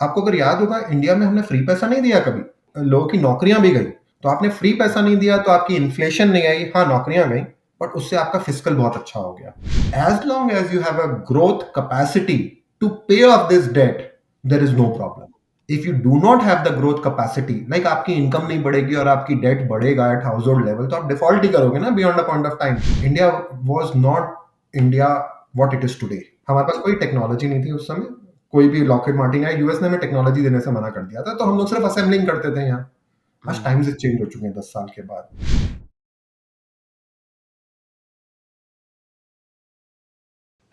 आपको अगर याद होगा इंडिया में हमने फ्री पैसा नहीं दिया कभी, लोगों की नौकरियां भी गई। तो आपने फ्री पैसा नहीं दिया तो आपकी इन्फ्लेशन नहीं आई, हाँ नौकरियां गई, बट उससे आपका फिस्कल बहुत अच्छा हो गया। As long as you have a growth capacity to pay off this debt, there is no problem. If you do not have the growth capacity, like आपकी इनकम नहीं बढ़ेगी और आपकी डेट बढ़ेगा एट हाउस होल्ड लेवल, तो आप default ही करोगे ना beyond a point of time. India was not India what it is today. हमारे पास कोई टेक्नोलॉजी नहीं थी उस समय। कोई भी लॉकहीड मार्टिन आया, यूएस ने हमें टेक्नोलॉजी देने से मना कर दिया था, तो हम लोग सिर्फ असेंबलिंग करते थे यहाँ। आज टाइम्स चेंज हो चुके हैं 10 साल के बाद।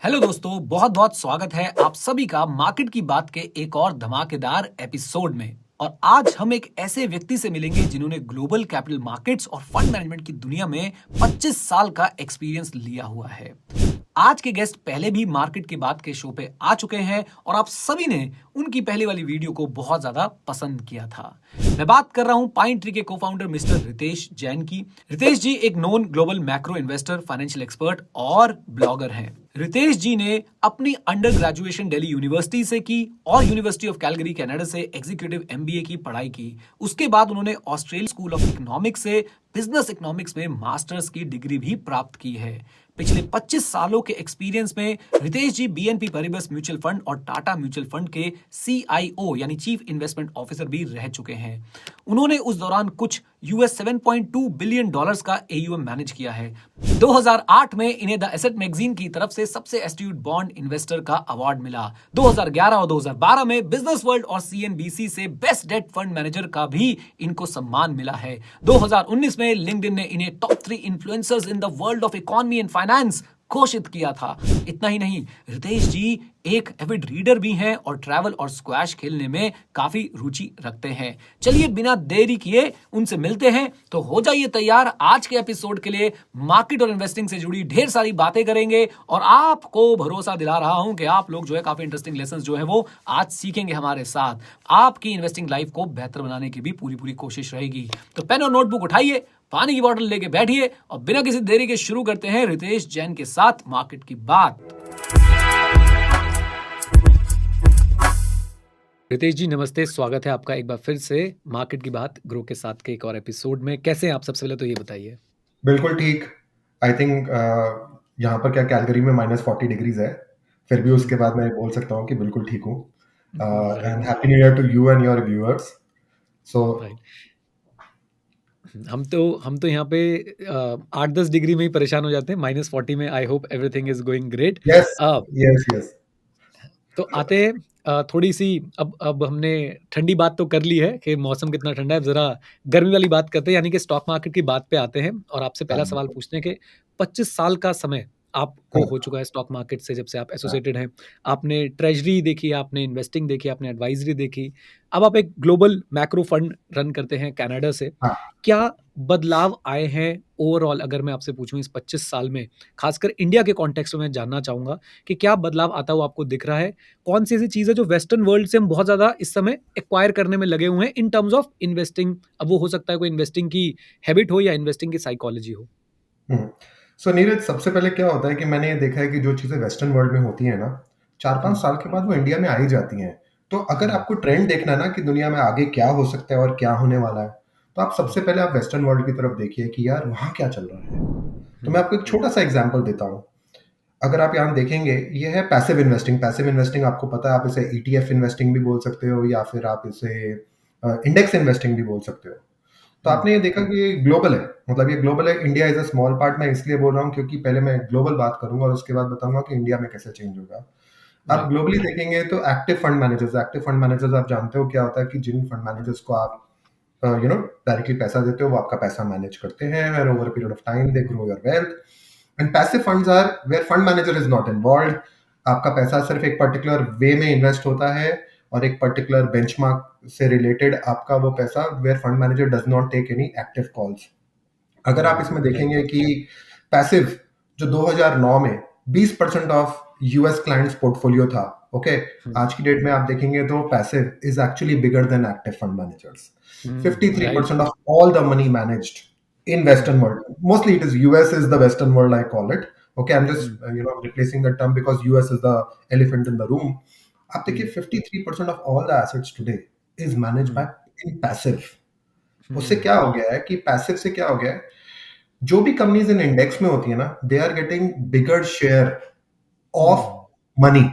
हेलो दोस्तों, बहुत बहुत स्वागत है आप सभी का मार्केट की बात के एक और धमाकेदार एपिसोड में। और आज हम एक ऐसे व्यक्ति से मिलेंगे जिन्होंने ग्लोबल कैपिटल मार्केट्स और फंड मैनेजमेंट की दुनिया में 25 साल का एक्सपीरियंस लिया हुआ है। आज के गेस्ट पहले भी मार्केट की बात के शो पे आ चुके हैं और आप सभी ने उनकी पहले वाली वीडियो को बहुत ज्यादा पसंद किया था। मैं बात कर रहा हूं पाइन ट्री के को-फाउंडर मिस्टर रितेश जैन की। रितेश जी एक known global macro investor, financial expert और ब्लॉगर हैं। रितेश जी ने अपनी अंडर ग्रेजुएशन दिल्ली यूनिवर्सिटी से की और यूनिवर्सिटी ऑफ कैलगरी कनाडा से एग्जीक्यूटिव एमबीए की पढ़ाई की। उसके बाद उन्होंने ऑस्ट्रेलियन स्कूल ऑफ इकोनॉमिक्स से बिजनेस इकोनॉमिक्स में मास्टर्स की डिग्री भी प्राप्त की है। पिछले 25 सालों के एक्सपीरियंस में रितेश जी बीएनपी पारिबस म्यूचुअल फंड और टाटा म्यूचुअल फंड के सीआईओ यानी चीफ इन्वेस्टमेंट ऑफिसर भी रह चुके हैं। उन्होंने उस दौरान कुछ यूएस $7.2 बिलियन का एयूएम मैनेज किया है। 2008 में इन्हें द एसेट मैगजीन की तरफ से सबसे एस्ट्यूट बॉन्ड इन्वेस्टर का अवार्ड मिला। 2011 और 2012 में बिजनेस वर्ल्ड और सीएनबीसी से बेस्ट डेट फंड मैनेजर का भी इनको सम्मान मिला है। 2019 में लिंक्डइन ने इन्हें top 3 influencers in the world of economy and finance घोषित किया था। इतना ही नहीं, रितेश जी एक एविड रीडर भी हैं और ट्रैवल और स्क्वैश खेलने में काफी रुचि रखते हैं। चलिए बिना देरी किए उनसे मिलते हैं। तो हो जाइए तैयार, आज के एपिसोड के लिए मार्केट और इन्वेस्टिंग से जुड़ी ढेर सारी बातें करेंगे और आपको भरोसा दिला रहा हूं कि आप लोग जो है काफी इंटरेस्टिंग लेसन्स जो है वो आज सीखेंगे हमारे साथ। आपकी इन्वेस्टिंग लाइफ को बेहतर बनाने की भी पूरी कोशिश रहेगी। तो पेन और नोटबुक उठाइए, पानी की बोतल लेके बैठिए और बिना किसी देरी के शुरू करते हैं रितेश जैन के साथ मार्केट की बात। रितेश जी नमस्ते, स्वागत है आपका एक बार फिर से मार्केट की बात ग्रो के साथ के एक और एपिसोड में। कैसे हैं आप? सबसे पहले तो ये बताइए। बिल्कुल ठीक। आई थिंक यहाँ पर क्या कैलगरी में -40 डिग्रीज है, फिर भी उसके बाद मैं बोल सकता हूँ कि बिल्कुल ठीक हूँ। And happy new year to you and your viewers. So हम तो यहाँ पे 8-10 डिग्री में ही परेशान हो जाते हैं। -40 में I hope everything is going great. Yes yes yes. तो आते हैं थोड़ी सी अब हमने ठंडी बात तो कर ली है कि मौसम कितना ठंडा है, जरा गर्मी वाली बात करते हैं, यानी कि स्टॉक मार्केट की बात पे आते हैं। और आपसे पहला सवाल पूछते हैं कि 25 साल का समय आपको हो चुका है स्टॉक मार्केट से, जब से आप एसोसिएटेड हैं। आपने ट्रेजरी देखी, आपने इन्वेस्टिंग देखी, आपने एडवाइजरी देखी। अब आप एक ग्लोबल मैक्रो फंड रन करते हैं कनाडा से। हाँ। क्या बदलाव आए हैं ओवरऑल, अगर मैं आपसे पूछूं इस 25 साल में, खासकर इंडिया के कॉन्टेक्स्ट में जानना चाहूंगा कि क्या बदलाव आता हुआ आपको दिख रहा है? कौन सी ऐसी चीज है जो वेस्टर्न वर्ल्ड से हम बहुत ज्यादा इस समय एक्वायर करने में लगे हुए हैं इन टर्म्स ऑफ इन्वेस्टिंग? अब वो हो सकता है कोई इन्वेस्टिंग की हैबिट हो या इन्वेस्टिंग की साइकोलॉजी हो। सो नीरज, सबसे पहले क्या होता है कि मैंने ये देखा है कि जो चीजें वेस्टर्न वर्ल्ड में होती हैं ना, 4-5 साल के बाद वो इंडिया में आ ही जाती हैं। तो अगर आपको ट्रेंड देखना है ना कि दुनिया में आगे क्या हो सकता है और क्या होने वाला है, तो आप सबसे पहले आप वेस्टर्न वर्ल्ड की तरफ देखिए कि यार वहाँ क्या चल रहा है। तो मैं आपको एक छोटा सा एग्जांपल देता हूँ। अगर आप यहाँ देखेंगे, ये है पैसिव इन्वेस्टिंग। पैसिव इन्वेस्टिंग आपको पता है, आप इसे ईटीएफ इन्वेस्टिंग भी बोल सकते हो या फिर आप इसे इंडेक्स इन्वेस्टिंग भी बोल सकते हो। तो आपने ये देखा कि ये ग्लोबल है, मतलब ये ग्लोबल है। India is a small part. मैं इसलिए बोल रहा हूँ क्योंकि पहले मैं ग्लोबल बात करूंगा और उसके बाद बताऊंगा कि इंडिया में कैसे चेंज होगा। आप ग्लोबली देखेंगे तो एक्टिव फंड मैनेजर्स आप जानते हो क्या होता है कि जिन फंड मैनेजर्स को आप डायरेक्टली पैसा देते हो, वो आपका पैसा मैनेज करते हैं and over a period of time they grow your wealth. And passive funds are where fund manager is not involved. आपका पैसा सिर्फ एक पर्टिकुलर वे में इन्वेस्ट होता है और एक पर्टिकुलर बेंचमार्क से रिलेटेड आपका वो पैसा, where fund manager does not take any active calls. अगर आप इसमें देखेंगे कि पैसिव जो 2009 में 20% ऑफ यूएस क्लाइंट्स पोर्टफोलियो था, ओके, आज की डेट में आप देखेंगे तो passive is actually bigger than active fund managers. 53% of all the money managed in Western world, mostly it is US is the Western world, I call it. Okay, I'm just replacing the term because US is the elephant in the room. आप देखिए 53% of all the assets today is manage hmm, by in passive. उससे हम्म, क्या हो गया है कि passive से क्या हो गया है, जो भी कंपनीज इन इंडेक्स में होती है ना, they are getting bigger share of hmm, money.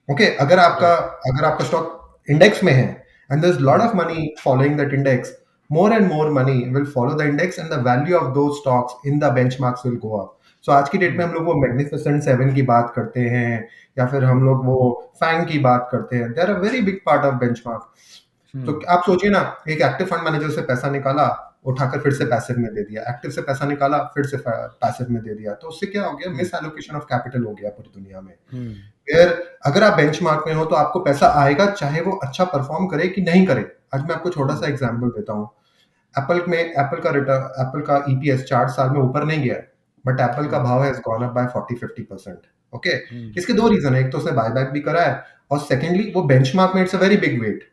Okay, right, अगर आपका स्टॉक इंडेक्स में है and there is lot hmm, of money following that index, more and more money will follow the index and the value of those stocks in the benchmarks will go up. So आज की date में हम्म, हम लोग वो magnificent seven की बात करते हैं या फिर हम हम्म, लोग वो फैंग की बात करते हैं, they are a very big part of benchmark. तो हम्म, आप सोचिए ना, एक एक्टिव फंड मैनेजर से पैसा निकाला, उठाकर फिर से पैसिव में दे दिया, एक्टिव से पैसा निकाला फिर से पैसिव में दे दिया, तो उससे क्या हो गया, हम्म, मिस एलोकेशन ऑफ कैपिटल हो गया पूरी दुनिया में। हम्म, फिर अगर आप बेंचमार्क में हो तो आपको पैसा आएगा, चाहे वो अच्छा परफॉर्म करे कि नहीं करे। आज मैं आपको छोटा सा हम्म, एग्जांपल देता हूँ। एप्पल का ईपीएस 4 साल में ऊपर नहीं गया है, बट एप्पल का हम्म, भाव has gone up by 40-50%। Okay, hmm, इसके दो रीजन है, एक तो उसने बायबैक भी करा है, और सेकेंडली वो बेंचमार्क में it's a very big weight.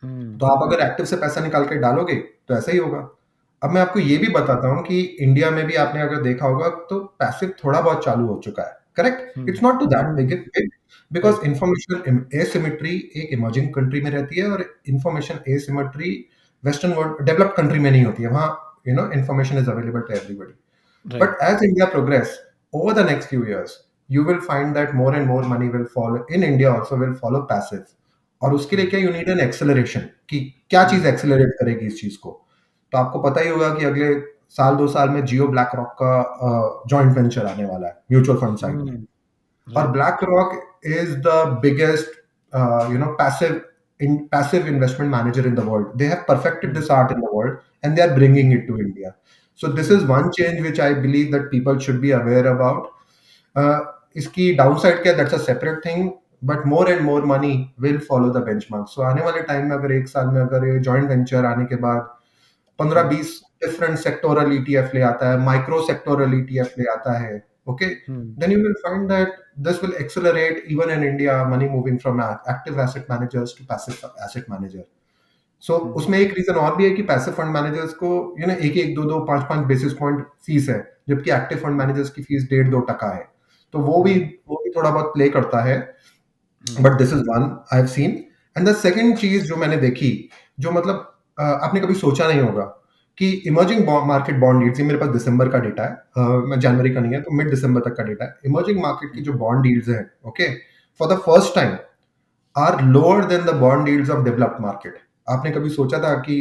Hmm, तो आप अगर एक्टिव से पैसा निकाल के डालोगे तो ऐसा ही होगा। अब मैं आपको ये भी बताता हूँ कि इंडिया में भी आपने अगर देखा होगा तो पैसिव थोड़ा बहुत चालू हो चुका है, correct, hmm, it's not too that hmm, big, because right, information asymmetry एक इमर्जिंग कंट्री में रहती है, और information asymmetry western world developed country में नहीं होती है। वहाँ information is available to everybody. Right, But as India progress over the next few years, you will find that more and more money will follow in India also will follow passive। और उसके लिए हम्म, क्या, you need an acceleration कि क्या चीज हम्म, accelerate करेगी इस चीज को। तो आपको पता ही होगा कि अगले साल 2 साल में जियो ब्लैक रॉक का जॉइंट वेंचर आने वाला है म्यूचुअल फंड साइड में। हम्म, और right, BlackRock is the biggest, passive investment manager in the world. They have perfected hmm, this art in the world, and they are bringing it to India. So this is hmm, one change which I believe that people should be aware about. Uh, इसकी downside क्या, that's a separate thing, but more and more money will follow the benchmark. So आने वाले time में अगर एक साल में अगर ये जॉइंट वेंचर आने के बाद पंद्रह हम्म, बीस डिफरेंट सेक्टोरल ईटीएफ ले आता है, माइक्रो सेक्टोरल ईटीएफ ले आता है, okay, hmm, then you will find that this will accelerate even in India money moving from active asset managers to passive asset manager। सो हम्म, उसमें एक रीजन और भी है कि पैसिव फंड मैनेजर्स को एक एक दो दो पांच पांच बेसिस पॉइंट फीस है, जबकि एक्टिव फंड मैनेजर्स की फीस 1.5-2% है। तो हम्म, वो भी थोड़ा बहुत प्ले करता है। Hmm, but this is one I have seen. And the second चीज जो मैंने देखी, जो मतलब आपने कभी सोचा नहीं होगा, कि इमर्जिंग मार्केट बॉन्ड यील्ड्स, ये मेरे पास दिसंबर का डेटा है, मैं जनवरी का नहीं है, तो मिड दिसंबर तक का डेटा है। इमर्जिंग मार्केट की जो बॉन्ड यील्ड्स हैं, okay, for the first time are lower than the bond yields of developed market. आपने कभी सोचा था कि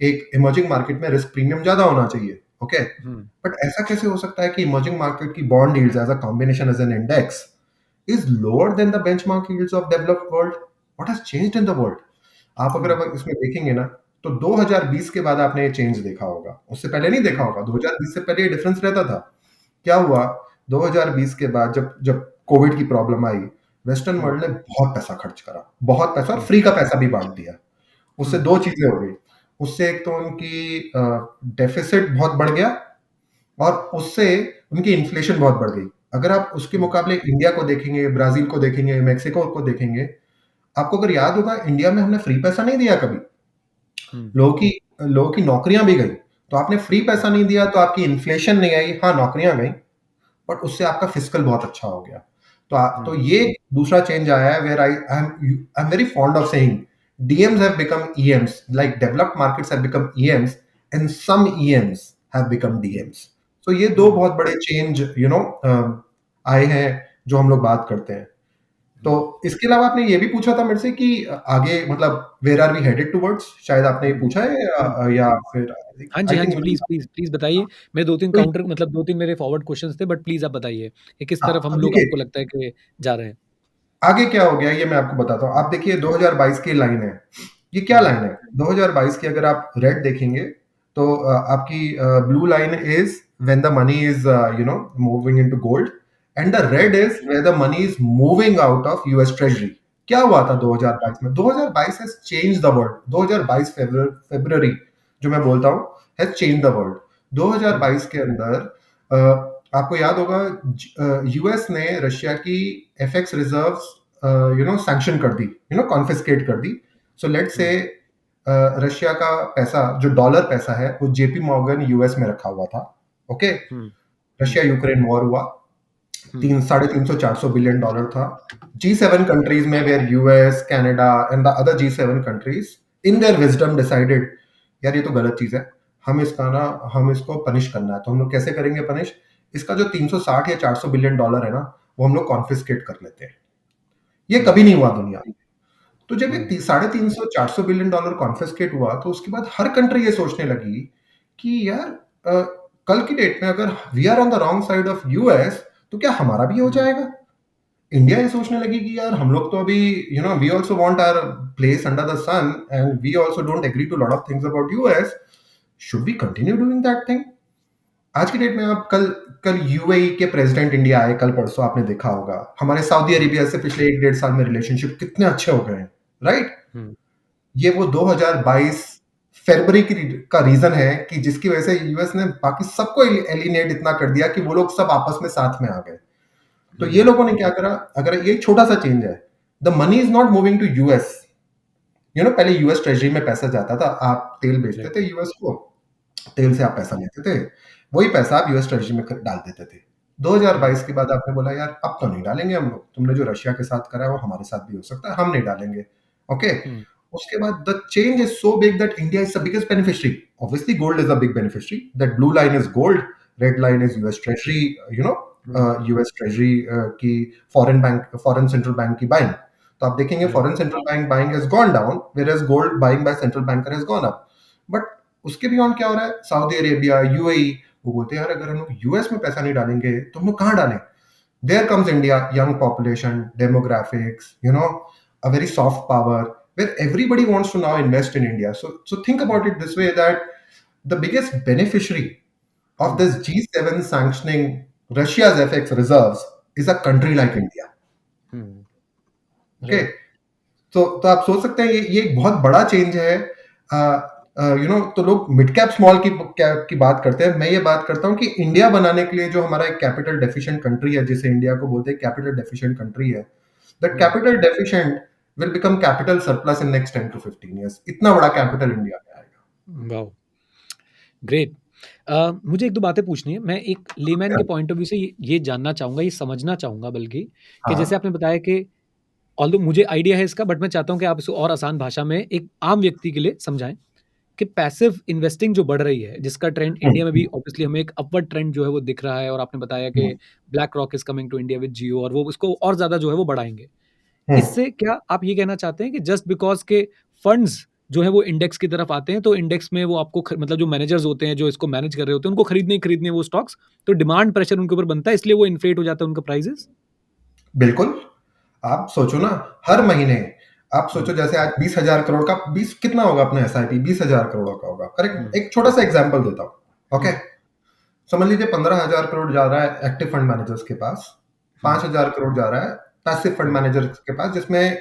एक इमर्जिंग मार्केट में रिस्क प्रीमियम ज्यादा होना चाहिए, ओके, हम्म, बट ऐसा कैसे हो सकता है कि इमर्जिंग मार्केट की bond yields as a combination as an index is lower than the benchmark yields of developed world? What has changed in the world? आप अगर हम्म, अब इसमें देखेंगे ना, तो 2020 के बाद आपने ये चेंज देखा होगा, उससे पहले नहीं देखा हम्म, होगा। 2020 से पहले ये डिफरेंस रहता था। क्या हुआ, 2020 के बाद जब जब कोविड की प्रॉब्लम आई, वेस्टर्न हम्म, वर्ल्ड ने बहुत पैसा खर्च करा, बहुत पैसा, और हम्म, फ्री का पैसा भी बांट दिया। उससे हम्म, दो चीजें हो गई, उससे एक तो उनकी डेफिसिट बहुत बढ़ गया, और उससे उनकी इन्फ्लेशन बहुत बढ़ गई। अगर आप उसके हम्म, मुकाबले इंडिया को देखेंगे, ब्राजील को देखेंगे, मेक्सिको को देखेंगे, आपको अगर याद होगा, इंडिया में हमने फ्री पैसा नहीं दिया कभी। हम्म, लोगों की नौकरियां भी गई। तो आपने फ्री पैसा नहीं दिया तो आपकी इन्फ्लेशन नहीं आई, हाँ नौकरियां गई, बट उससे आपका फिस्कल बहुत अच्छा हो गया। तो हम्म, ये दूसरा चेंज आया है, where I am very fond of saying DMs have become EMs, like developed markets have become EMs, and some EMs have become DMs. तो ये दो हम्म, बहुत बड़े चेंज आए हैं जो हम लोग बात करते हैं। तो हम्म, इसके अलावा आपने ये भी पूछा था मेरे से कि आगे मतलब where are we headed towards, शायद आपने ये हम्म, पूछा है, हम्म, या हम्म। फिर हाँ आई जी, थिंक प्लीज़, प्लीज़, प्लीज़ बताइए। मेरे 2-3 तो काउंटर मतलब 2-3 मेरे फॉरवर्ड क्वेश्चन्स थे बट प्लीज़ आप बताइए कि किस हाँ, तरफ हम अब लोग देखिए आपको लगता है कि जा रहे हैं? आगे क्या हो गया, ये मैं आपको बताता हूँ। आप देखिए 2022 की लाइन है, ये क्या हुँ, लाइन है? 2022 की अगर आप रेड देखेंगे तो आपकी blue line is when the money is moving into gold, and the hmm, red is where the money is moving out of US treasury. क्या हुआ था 2022 में? 2022 हैज चेंज द वर्ल्ड। 2022 फरवरी जो मैं बोलता हूँ हैज चेंज द वर्ल्ड। हुँ, 2022 के अंदर आपको याद होगा, यूएस ने रशिया की एफएक्स रिजर्व्स सैंक्शन कर दी, कॉन्फिस्केट कर दी। So let's say hmm, Russia का पैसा, जो डॉलर पैसा है, वो जेपी मॉर्गन यूएस में रखा हुआ था, ओके। हुँ, हुँ, रशिया यूक्रेन वॉर हुआ, $350-400 बिलियन था। G7 कंट्रीज में, where US, Canada and the other G7 countries in their wisdom decided, यार ये तो गलत चीज है, हम इसको पनिश करना है। तो हम लोग कैसे करेंगे पनिश? इसका जो 360 या $400 बिलियन है ना, वो हम लोग कॉन्फिस्केट कर लेते हैं। ये कभी नहीं हुआ दुनिया में। तो जब ये 350-400 बिलियन डॉलर कॉन्फिस्केट हुआ, तो उसके बाद हर कंट्री ये सोचने लगी कि यार कल की डेट में अगर we are on the wrong side of US, तो क्या हमारा भी हो जाएगा? इंडिया ये सोचने लगी कि यार हम लोग तो अभी we also want our place under the sun and we also don't agree to lot of things about US, should we continue doing that thing? आज की डेट में आप कल कल यूएई के प्रेसिडेंट इंडिया आए, कल परसों आपने देखा होगा हमारे सऊदी अरेबिया से पिछले 1-1.5 साल में रिलेशनशिप कितने अच्छे हो गए हैं, राइट? ये वो 2022 फरवरी का रीजन है कि जिसकी वजह से यूएस ने बाकी सबको एलिनेट इतना कर दिया कि वो लोग सब आपस में साथ में आ गए। तो ये लोगों ने क्या करा, अगर ये छोटा सा चेंज है, the money is not moving to US. पहले यूएस ट्रेजरी में पैसा जाता था, आप तेल बेचते थे यूएस को, तेल से आप पैसा लेते थे, वही पैसा आप यूएस ट्रेजरी में डाल देते थे। 2022 के बाद आपने बोला यार अब तो नहीं डालेंगे हम लोग, तुमने जो रशिया के साथ करा है वो हमारे साथ भी हो सकता है, हम नहीं डालेंगे। ओके, उसके बाद the change is so big that India is the biggest beneficiary. Obviously gold is the big beneficiary, that blue line is gold, red line is US treasury, US treasury की फॉरेन सेंट्रल बैंक की buying. तो आप देखेंगे foreign central bank buying has gone down, whereas gold buying by central banker has gone up. But उसके beyond क्या हो रहा है? सऊदी अरेबिया, यूएई, वो बोलते हैं यार अगर हम लोग यूएस में पैसा नहीं डालेंगे तो हम लोग कहाँ डालें? There comes India, young population, demographics, a very soft power, where everybody wants to now invest in India. So think about it this way, that the biggest beneficiary of this G7 sanctioning Russia's FX reserves is a country like India. Okay, तो आप सोच सकते हैं ये एक बहुत बड़ा change है। तो लोग मिड कैप स्मॉल की बात करते हैं, मैं ये बात करता हूँ कि इंडिया बनाने के लिए जो हमारा एक कैपिटल डेफिशिएंट कंट्री है, जिसे इंडिया को बोलते हैं कैपिटल डेफिशिएंट कंट्री है, that capital deficient will become capital surplus in next 10 to 15 years। इतना बड़ा कैपिटल इंडिया में आएगा। Wow, great. मुझे एक दो बातें पूछनी है। मैं एक लेमैन के पॉइंट ऑफ व्यू से ये जानना चाहूंगा, ये समझना चाहूंगा बल्कि, कि जैसे आपने बताया कि ऑल्दो मुझे आइडिया है इसका, बट मैं चाहता हूं कि आप इसको और आसान भाषा में एक आम व्यक्ति के लिए समझाएं कि पैसिव इन्वेस्टिंग जो बढ़ रही है, जिसका ट्रेंड इंडिया में भी ऑब्वियसली हमें एक अपवर्ड ट्रेंड जो है वो दिख रहा है, और आपने बताया कि BlackRock is coming to India with Jio, और वो उसको और ज्यादा जो है वो बढ़ाएंगे। इससे क्या आप ये कहना चाहते हैं कि जस्ट बिकॉज के फंड्स जो है वो इंडेक्स की तरफ आते हैं, तो इंडेक्स में वो आपको मतलब जो मैनेजर्स होते हैं जो इसको मैनेज कर रहे होते हैं, उनको खरीदने वो स्टॉक्स, तो डिमांड प्रेशर उनके ऊपर बनता है, इसलिए वो इन्फ्लेट हो जाता है उनका प्राइसेस? बिल्कुल। आप सोचो ना, हर महीने आप सोचो जैसे आज 20,000 करोड़ का 20 कितना होगा अपना एसआईपी? 20,000 करोड़ का होगा, करेक्ट? एक छोटा सा एग्जांपल देता हूं। ओके, समझ लीजिए 15,000 करोड़ जा रहा है एक्टिव फंड मैनेजर्स के पास, 5,000 करोड़ जा रहा है पैसिव फंड मैनेजर्स के पास, जिसमें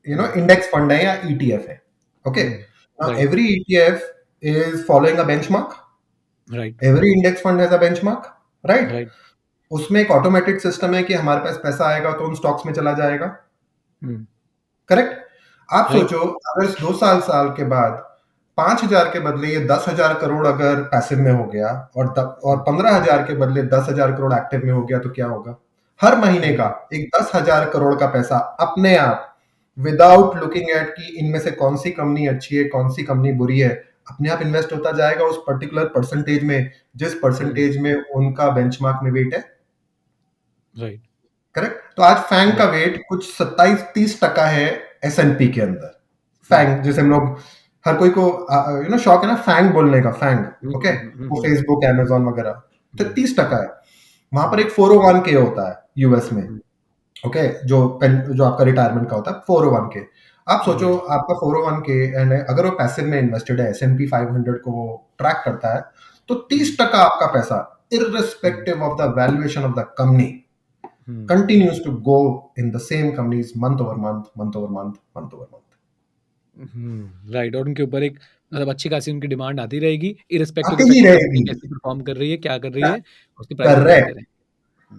इंडेक्स फंड है या ईटीएफ है। Okay, every ETF is following a benchmark, right? Every index fund has a benchmark, right? उसमें एक ऑटोमेटिक सिस्टम है कि हमारे पास पैसा आएगा तो उन स्टॉक्स में चला जाएगा, करेक्ट? आप सोचो अगर 2 साल के बाद 5,000 के बदले ये 10,000 करोड़ अगर पैसिव में हो गया, और 15,000 के बदले 10,000 करोड़ एक्टिव में हो गया, तो क्या होगा? हर महीने का एक 10,000 करोड़ का पैसा अपने आप, विदाउट लुकिंग एट कि इनमें से कौन सी कंपनी अच्छी है, कौन सी कंपनी बुरी है, अपने आप इन्वेस्ट होता जाएगा उस पर्टिकुलर परसेंटेज में, जिस परसेंटेज में उनका बेंचमार्क में वेट है, राइट? करेक्ट? तो आज फैंग का वेट कुछ 27-30% है एसएनपी के अंदर। फैंग, जैसे हम लोग, हर कोई को शौक है ना फैंग बोलने का, फैंग, ओके, वो फेसबुक, अमेजॉन वगैरह, तो 30% है। वहां पर एक 401k होता है यूएस में, ओके, जो आपका रिटायरमेंट का होता है 401k। आप सोचो आपका 401k एंड अगर वो पैसिव में इन्वेस्टेड है, S&P 500 को वो ट्रैक करता है, तो 30% आपका पैसा, irrespective of the valuation of the company, continues to go in the same companies month over month, month over month, month over month. Right, और उनके ऊपर एक मतलब अच्छी खासी उनकी डिमांड आती रहेगी, इररिस्पेक्टिव आती ही रहेगी, कैसे परफॉर्म कर रही है, क्या कर रही है, उसके प्राइसेस बढ़ते रहेंगे।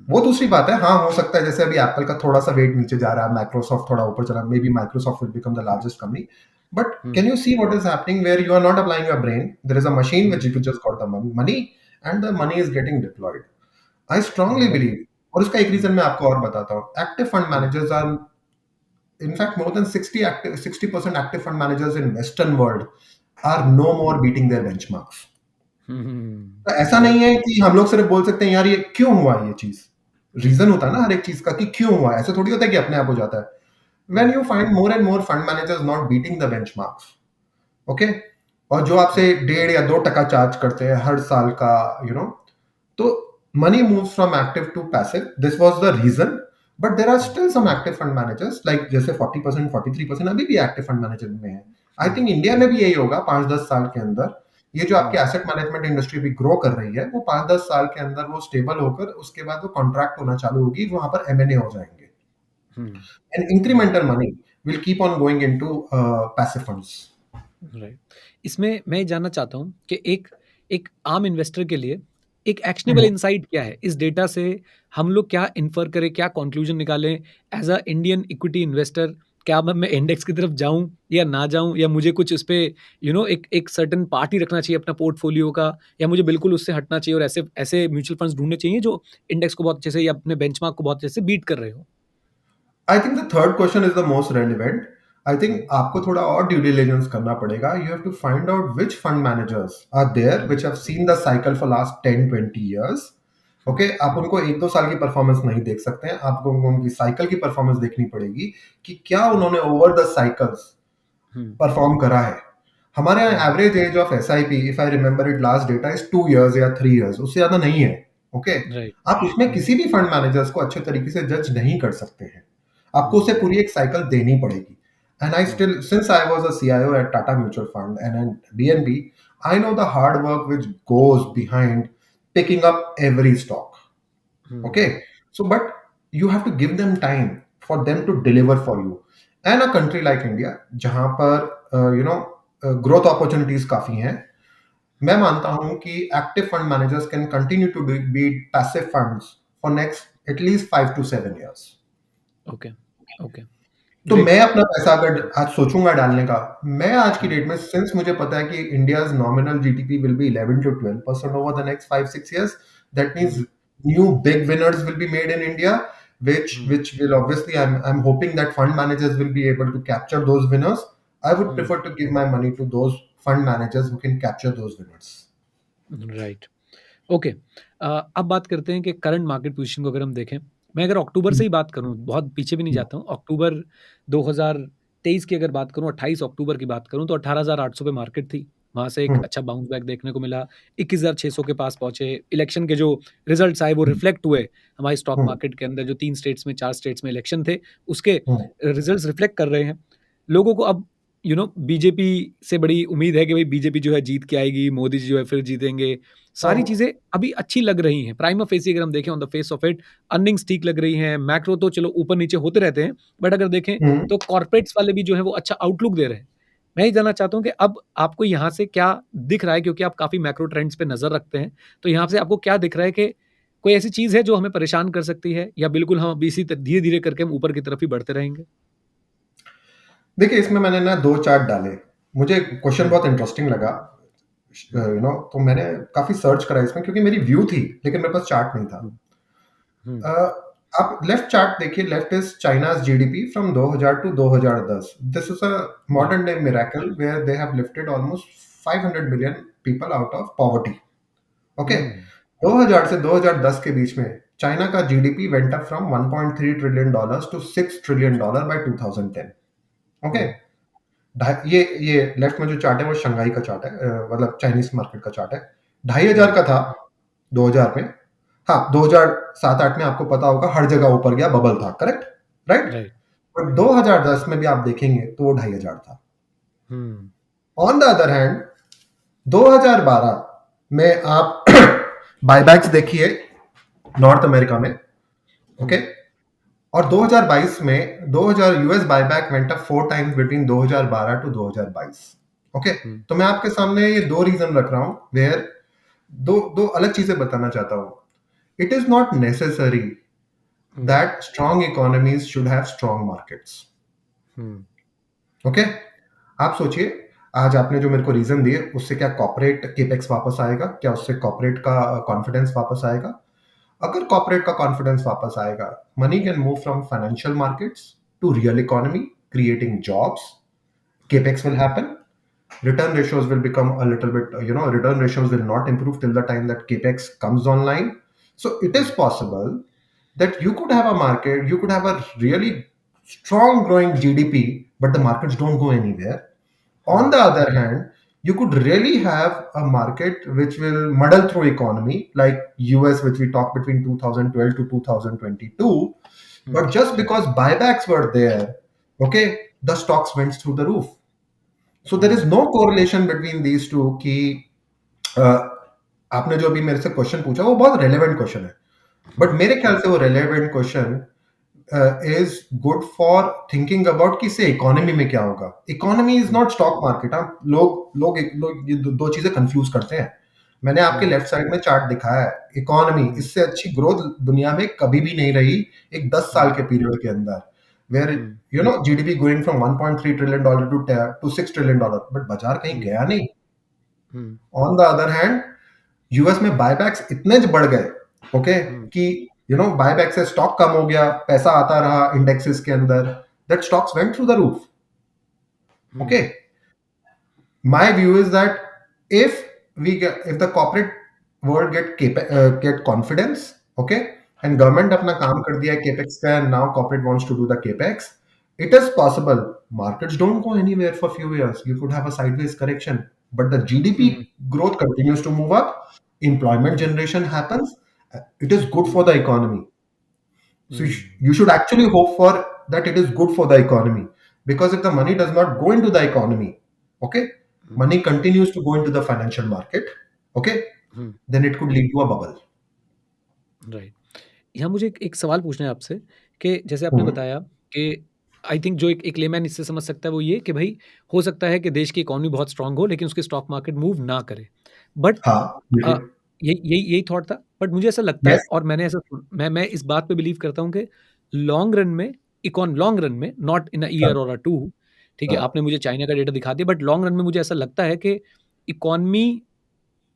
वो दूसरी बात है। हाँ, हो सकता है जैसे अभी एप्पल का थोड़ा सा वेट नीचे जा रहा है, माइक्रोसॉफ्ट थोड़ा ऊपर चला, maybe Microsoft will become the largest company, but can you see what is happening where you are not applying your brain, there is a machine which you just got the money and the money is getting deployed. I strongly believe और उसका एक reason मैं आपको और बताता हूँ. Active fund managers are in fact more than 60% active fund managers in western world are no more beating their benchmarks. तो ऐसा नहीं राइट। है कि हम लोग सिर्फ बोल सकते हैं यार ये क्यों हुआ ये चीज. रीजन होता है ना हर एक चीज का कि क्यों हुआ. ऐसा थोड़ी होता है कि अपने आप हो जाता है. when you find more and more fund managers not beating the benchmarks, okay, और जो आपसे 1.5 या 2% चार्ज करते हैं हर साल का, you know, तो money moves from active to passive. This was the reason. But there are still some active fund managers like जैसे 40% 43% अभी भी active fund manager में है. आई थिंक इंडिया में भी यही होगा 5-10 साल के अंदर. ये जो आपकी एसेट मैनेजमेंट इंडस्ट्री भी ग्रो कर रही है वो 5-10 साल के अंदर वो स्टेबल होकर उसके बाद वो कॉन्ट्रैक्ट होना चालू होगी. वहां पर एमएनए हो जाएंगे. And incremental money will keep on going into passive funds. Right. इसमें मैं ये जानना चाहता हूँ कि एक एक आम इन्वेस्टर के लिए एक एक्शनेबल इनसाइट क्या है? इस डेटा से हम लोग क्या इन्फर करें, क्या कंक्लूजन निकालें as a Indian equity investor? क्या मैं इंडेक्स की तरफ जाऊँ या ना जाऊँ, या मुझे कुछ उस पे एक एक सर्टेन पार्ट ही रखना चाहिए अपना पोर्टफोलियो का, या मुझे बिल्कुल उससे हटना चाहिए और ऐसे ऐसे म्यूचुअल फंड्स ढूँढने चाहिए जो इंडेक्स को बहुत अच्छे से या अपने बेंचमार्क को बहुत अच्छे से बीट कर रहे हो? I think the third question is the most relevant. I think आपको थोड़ा और due diligence करना पड़ेगा. You have to find out which fund managers are there which have seen the cycle for last 10-20 years. Okay, आप उनको 1-2 साल की performance नहीं देख सकते हैं. आपको उनकी साइकिल की परफॉर्मेंस देखनी पड़ेगी कि क्या उन्होंने ओवर द साइकिल्स परफॉर्म करा है. हमारे यहाँ average age of SIP, if I remember it, last data is 2 years या 3 years, उससे ज्यादा नहीं है. Okay, right. आप उसमें किसी भी फंड मैनेजर्स को अच्छे तरीके से जज नहीं कर सकते हैं. आपको उसे पूरी एक साइकिल देनी पड़ेगी. And I still, since I was a CIO at Tata mutual fund and BNB, I know the hard work which goes behind picking up every stock. Okay, so but you have to give them time for them to deliver for you. And a country like India जहां पर growth opportunities काफी हैं, मैं मानता हूं कि active fund managers can continue to beat passive funds for next at least 5 to 7 years. Okay, okay, तो great. मैं अपना पैसा अगर आज सोचूंगा डालने का, मैं आज की डेट में, सिंस मुझे पता है कि India's nominal GDP will be 11 to 12% over the next 5-6 years. That means new big winners will be made in India, which will obviously, I'm hoping that fund managers will be able to capture those winners. I would prefer to give my money to those fund managers who can capture those winners. Right. Okay. अब बात करते हैं कि current market position को अगर हम देखें, मैं अगर अक्टूबर से ही बात करूं, बहुत पीछे भी नहीं जाता हूं, अक्टूबर 2023 की अगर बात करूं, 28 अक्टूबर की बात करूं, तो 18,800 पे मार्केट थी. वहां से एक हम्म, अच्छा बाउंस बैक देखने को मिला, 21,600 के पास पहुंचे. इलेक्शन के जो रिजल्ट्स आए वो रिफ्लेक्ट हुए हमारी स्टॉक हम्म, मार्केट के अंदर, जो 3 स्टेट्स में 4 स्टेट्स में इलेक्शन थे उसके हम्म, रिजल्ट्स रिफ्लेक्ट कर रहे हैं. लोगों को अब बीजेपी से बड़ी उम्मीद है कि भाई बीजेपी जो है जीत के आएगी, मोदी जी जो है फिर जीतेंगे. सारी हम्म, चीज़ें अभी अच्छी लग रही हैं. प्राइमा फेसी अगर हम देखें, on the face of it earnings ठीक लग रही हैं. मैक्रो तो चलो ऊपर-नीचे होते रहते हैं, बट अगर देखें हम्म. तो कॉर्पोरेट्स वाले भी जो है वो अच्छा आउटलुक दे रहे हैं. मैं ये जानना चाहता हूँ कि अब आपको यहाँ से क्या दिख रहा है, क्योंकि आप काफ़ी मैक्रो ट्रेंड्स पे नज़र रखते हैं. तो यहाँ से आपको क्या दिख रहा है कि कोई ऐसी चीज़ है जो हमें परेशान कर सकती है, या बिल्कुल हम अभी इसी धीरे-धीरे करके हम ऊपर की तरफ ही बढ़ते रहेंगे? देखिए, इसमें मैंने ना 2 चार्ट डाले. मुझे क्वेश्चन हुँ, बहुत इंटरेस्टिंग लगा. हुँ, तो मैंने काफ़ी सर्च करा इसमें क्योंकि मेरी व्यू थी, लेकिन मेरे पास चार्ट नहीं था. हुँ, हुँ, अ, आप लेफ्ट चार्ट देखिए. Left is China's GDP from 2000 to 2010. This is a right, modern day miracle where they have lifted almost 500 million people out of poverty. Okay? Hmm, 2000 से 2010 के बीच में चाइना का GDP went up from $1.3 trillion to $6 trillion by 2010. Okay? Hmm, ये left में जो chart है वो शंघाई का चार्ट है, मतलब चाइनीज मार्केट का चार्ट है. 2,500 हुँ, का था 2000 में. हाँ, 2007-8 में आपको पता होगा हर जगह ऊपर गया, बबल था. Correct, right. Right, but hmm, 2010 में भी आप देखेंगे तो वो 2,500 था. Hmm, on the other hand 2012 में आप बायबैक्स देखिए नॉर्थ अमेरिका में. ओके. हुँ, और 2022 में 2000 US buyback went up 4 times between 2012 to 2022. Okay. Hmm, तो मैं आपके सामने ये 2 रीजन रख रहा हूं वेयर दो दो अलग चीजें बताना चाहता हूं. It is not necessary hmm, that strong economies should have strong markets. Hmm, okay. आप सोचिए, आज आपने जो मेरे को रीजन दिए उससे क्या कॉर्पोरेट केपेक्स वापस आएगा? क्या उससे कॉर्पोरेट का कॉन्फिडेंस वापस आएगा? अगर कॉर्पोरेट का कॉन्फिडेंस वापस आएगा, money can move from financial markets to real economy, creating jobs, capex will happen, return ratios will become a little bit, return ratios will not improve till the time that capex comes online. So it is possible that you could have a market, you could have a really strong growing GDP, but the markets don't go anywhere. On the other hand, you could really have a market which will muddle through economy, like US, which we talked between 2012 to 2022. But just because buybacks were there, okay, the stocks went through the roof. So there is no correlation between these two. कि आपने जो अभी मेरे से question पूछा वो बहुत relevant question है, बट मेरे ख्याल से वो relevant question is good for thinking about कि से इकोनॉमी में क्या होगा. Economy is not stock market. हम लोग ये दो चीजें कंफ्यूज करते हैं. मैंने आपके लेफ्ट साइड में चार्ट दिखाया है. इकोनॉमी, इससे अच्छी ग्रोथ दुनिया में कभी भी नहीं रही एक 10 साल के पीरियड के अंदर, where GDP going from 1.3 trillion dollar to 6 trillion dollar, but बाजार कहीं गया नहीं. On the other hand, US में बायबैक्स इतने बढ़ गए, ओके, कि बायबैक से स्टॉक कम हो गया, पैसा आता रहा इंडेक्सेस के अंदर, that stocks went through the roof. Okay, my view is that if the corporate world get confidence, okay, and government अपना काम कर दिया capex का, and now corporate wants to do the capex, it is possible markets don't go anywhere for few years. You could have a sideways correction, but the GDP growth continues to move up, employment generation happens, it is good for the economy. So you should actually hope for that it is good for the economy, because if the money does not go into the economy, okay, money continues to go into the financial market, okay, then it could lead to a bubble. Right. यहाँ मुझे एक सवाल पूछना है आपसे कि जैसे आपने हम्म, बताया कि आई थिंक जो एक लेमैन इससे समझ सकता है वो ये कि भाई हो सकता है कि देश की इकोनॉमी बहुत स्ट्रांग हो लेकिन उसकी स्टॉक मार्केट मूव ना करे. बट हाँ, बिल्कुल. यही थॉट था. बट मुझे ऐसा लगता है यस. और मैं इस बात पे बिलीव करता हूँ कि लॉन्ग रन में नॉट इन अ ईयर और अ टू, ठीक है, आपने मुझे चाइना का डेटा दिखा दिया, बट लॉन्ग रन में मुझे ऐसा लगता है कि इकोनॉमी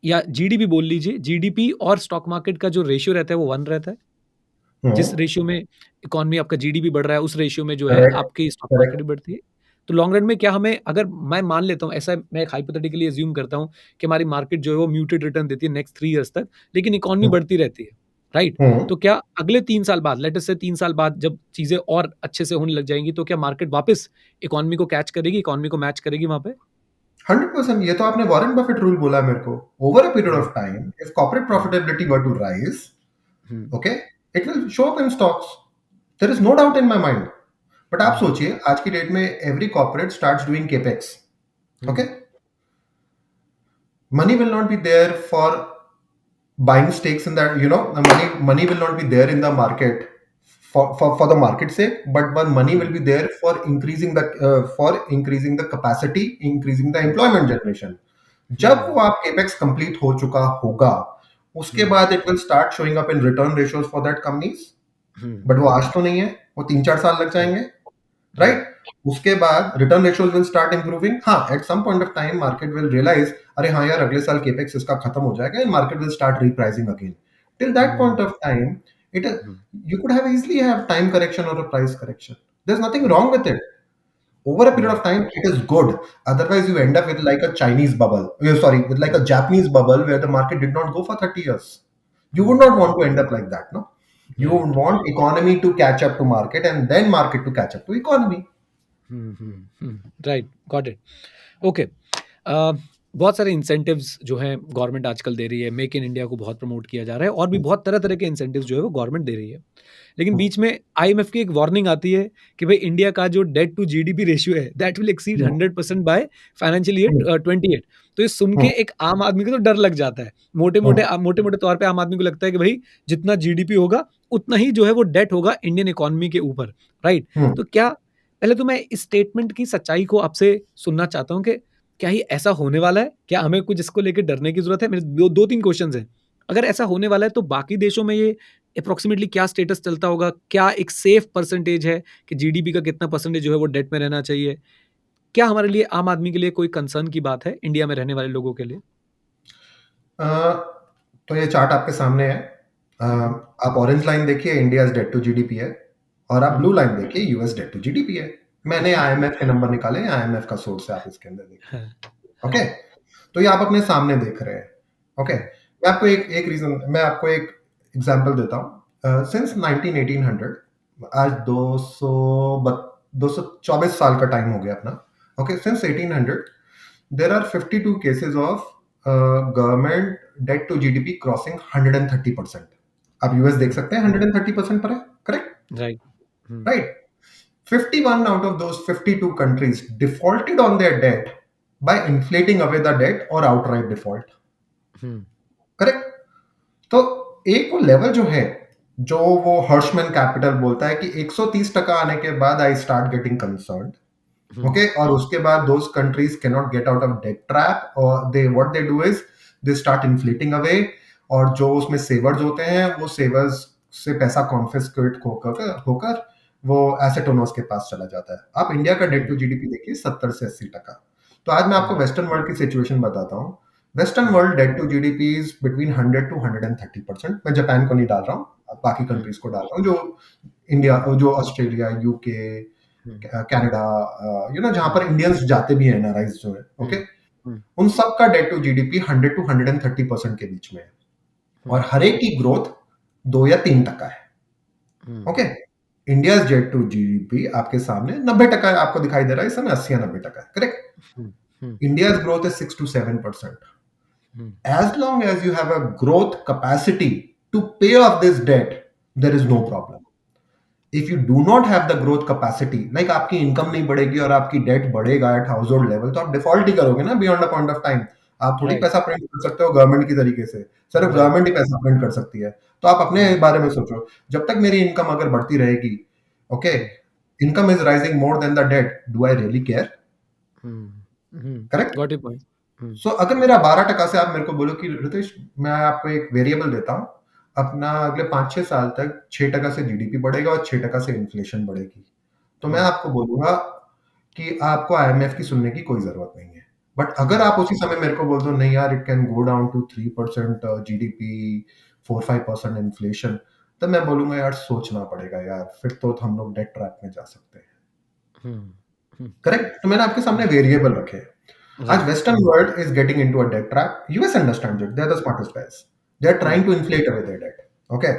या जीडीपी बोल लीजिए, जीडीपी और स्टॉक मार्केट का जो रेशियो रहता है वो 1 रहता है. जिस रेशियो में इकोनॉमी आपका जीडीपी बढ़ रहा है उस रेशियो में जो है करेक्ट, आपकी स्टॉक मार्केट करेक्ट. भी बढ़ती है. तो लॉन्ग रन में क्या हमें, अगर मैं मान लेता हूँ ऐसा, मैं एक हाइपोथेटिकली अज्यूम करता हूँ कि हमारी मार्केट जो है वो म्यूटेड रिटर्न देती है नेक्स्ट 3 इयर्स तक, लेकिन इकोनॉमी बढ़ती रहती है, राइट? तो क्या अगले 3 साल बाद, लेट अस से 3 साल बाद जब चीजें और अच्छे से होने लग जाएंगी तो क्या मार्केट वापस इकोनॉमी को कैच करेगी, इकोनॉमी को मैच करेगी वहां पे? 100%. ये तो आपने वॉरेन बफेट रूल बोला मेरे को. Over a period of time, if corporate profitability were to rise, okay, it will show up in stocks. There is no doubt in my mind. But आप सोचिए, आज की डेट में every corporate starts doing capex, okay, money will not be there for buying stakes in that, the money will not be there in the market for the market sake, but one money will be there for increasing the capacity, increasing the employment generation. जब वो आप capex complete हो चुका होगा, उसके बाद it will start showing up in return ratios for that companies. But वो आज तो नहीं है, वो 3-4 साल लग जाएंगे, राइट? उसके बाद return ratios will start improving. हाँ, at some point of time market will realise, अरे हाँ यार, अगले साल केपेक्स इसका खत्म हो जाएगा, and market will start repricing again. Till that point of time, it you could have easily have time correction or a price correction. There's nothing wrong with it. Over a period of time, it is good. Otherwise, you end up with like a Chinese bubble. Sorry, with like a Japanese bubble where the market did not go for 30 years. You would not want to end up like that, no? You would want economy to catch up to market, and then market to catch up to economy. Right, got it. Okay. बहुत सारे incentives जो हैं government आजकल दे रही है, make in India को बहुत promote किया जा रहा है और भी बहुत तरह तरह के इंसेंटिव्स जो है वो गवर्नमेंट दे रही है. लेकिन बीच में आईएमएफ की एक वार्निंग आती है कि भाई इंडिया का जो डेट टू जीडीपी रेशियो है that will exceed 100% by financial year 28. तो ये सुन के एक आम आदमी को तो डर लग जाता है. मोटे मोटे तौर पे आम आदमी को लगता है कि भाई जितना जीडीपी होगा उतना ही जो है वो डेट होगा इंडियन इकोनॉमी के ऊपर, राइट? तो क्या, पहले तो मैं इस स्टेटमेंट की सच्चाई को आपसे सुनना चाहता हूँ कि क्या ये ऐसा होने वाला है? क्या हमें कुछ इसको लेके डरने की ज़रूरत है? मेरे 2-3 क्वेश्चंस हैं. अगर ऐसा होने वाला है तो बाकी देशों में ये अप्रॉक्सिमेटली क्या स्टेटस चलता होगा? क्या एक सेफ परसेंटेज है कि जीडीपी का कितना परसेंटेज जो है वो डेट में रहना चाहिए? क्या हमारे लिए, आम आदमी के लिए कोई कंसर्न की बात है इंडिया में रहने वाले लोगों के लिए? तो ये चार्ट आपके सामने है. आप ऑरेंज लाइन देखिए, इंडियाज डेट टू जीडीपी है, और आप ब्लू लाइन देखिए, यूएस डेट टू जीडीपी है। मैंने आईएमएफ के नंबर निकाले, आईएमएफ का सोर्स है, आप इसके अंदर देखिए। हाँ, ओके, हाँ, तो ये आप अपने सामने देख रहे हैं। ओके, मैं आपको एक एग्जांपल देता हूँ। सिंस 1800, आज 224 साल का टाइम हो गया अपना। Okay, since 1800 there are 52 cases of government debt to GDP crossing 130%। आप यूएस देख सकते हैं 130% पर है, correct? Right. Right. 51 out of those 52 countries defaulted on their debt by inflating away the debt or outright default. Correct? तो एक वो level जो है, जो वो हर्शमैन कैपिटल बोलता है कि 130% आने के बाद I start getting concern. Okay, और उसके बाद those countries can not get out of debt trap, और they what they do is they start inflating away, और जो उसमें सेवर्स होते हैं वो सेवर्स से पैसा कॉन्फिस्केट होकर होकर वो एसेट ओनर्स के पास चला जाता है। आप इंडिया का डेट टू जीडीपी देखिए 70 से 80%। तो आज मैं आपको वेस्टर्न वर्ल्ड की सिचुएशन बताता हूँ। Western world debt to GDP is between 100 to 130%। मैं जापान को नहीं डाल रहा हूँ, बाकी कंट्रीज को डाल रहा हूँ, जो इंडिया, जो ऑस्ट्रेलिया, यूके, कनाडा, जहां पर इंडियंस जाते भी हैं, एनआरआईज जो है, ओके, उन सब का डेट टू जीडीपी 100 to 130% के बीच में है, और हर एक की ग्रोथ 2 या 3% है। Okay, India debt to GDP आपके सामने 90% आपको दिखाई दे रहा है, इस समय 80 या 90% है, correct? India growth is 6 to 7%. As long as you have a growth capacity to pay off this debt, there is no problem. If you do not have the growth capacity, like आपकी income नहीं बढ़ेगी और आपकी date बढ़ेगा eight house hold level, तो आप default ही करोगे ना beyond a point of time. आप थोड़ी राइट। पैसा प्रिंट कर सकते हो गवर्नमेंट की तरीके से, सिर्फ गवर्नमेंट ही पैसा प्रिंट कर सकती है। तो आप अपने बारे में सोचो, जब तक मेरी इनकम अगर बढ़ती रहेगी, okay, income is rising more than the debt, do I really care? Correct? Got your point. So अगर मेरा 12% से आप मेरे को बोलो कि रितेश, मैं आपको एक वेरिएबल देता हूँ, अपना अगले 5-6 साल तक 6% से जीडीपी बढ़ेगा और 6% से इन्फ्लेशन बढ़ेगी, तो मैं आपको बोलूंगा कि आपको आईएमएफ की सुनने की कोई जरूरत नहीं है। बट अगर आप उसी समय मेरे को बोल दो नहीं यार, it can go down to 3% GDP, 4-5% inflation, तब मैं बोलूंगा यार सोचना पड़ेगा यार, फिर तो हम लोग डेट ट्रैप में जा सकते हैं। करेक्ट? तो मैंने आपके सामने वेरिएबल रखे हैं। आज Western world is getting into a debt trap. US understands it. They are the smartest guys. They are trying to inflate away their debt. Okay,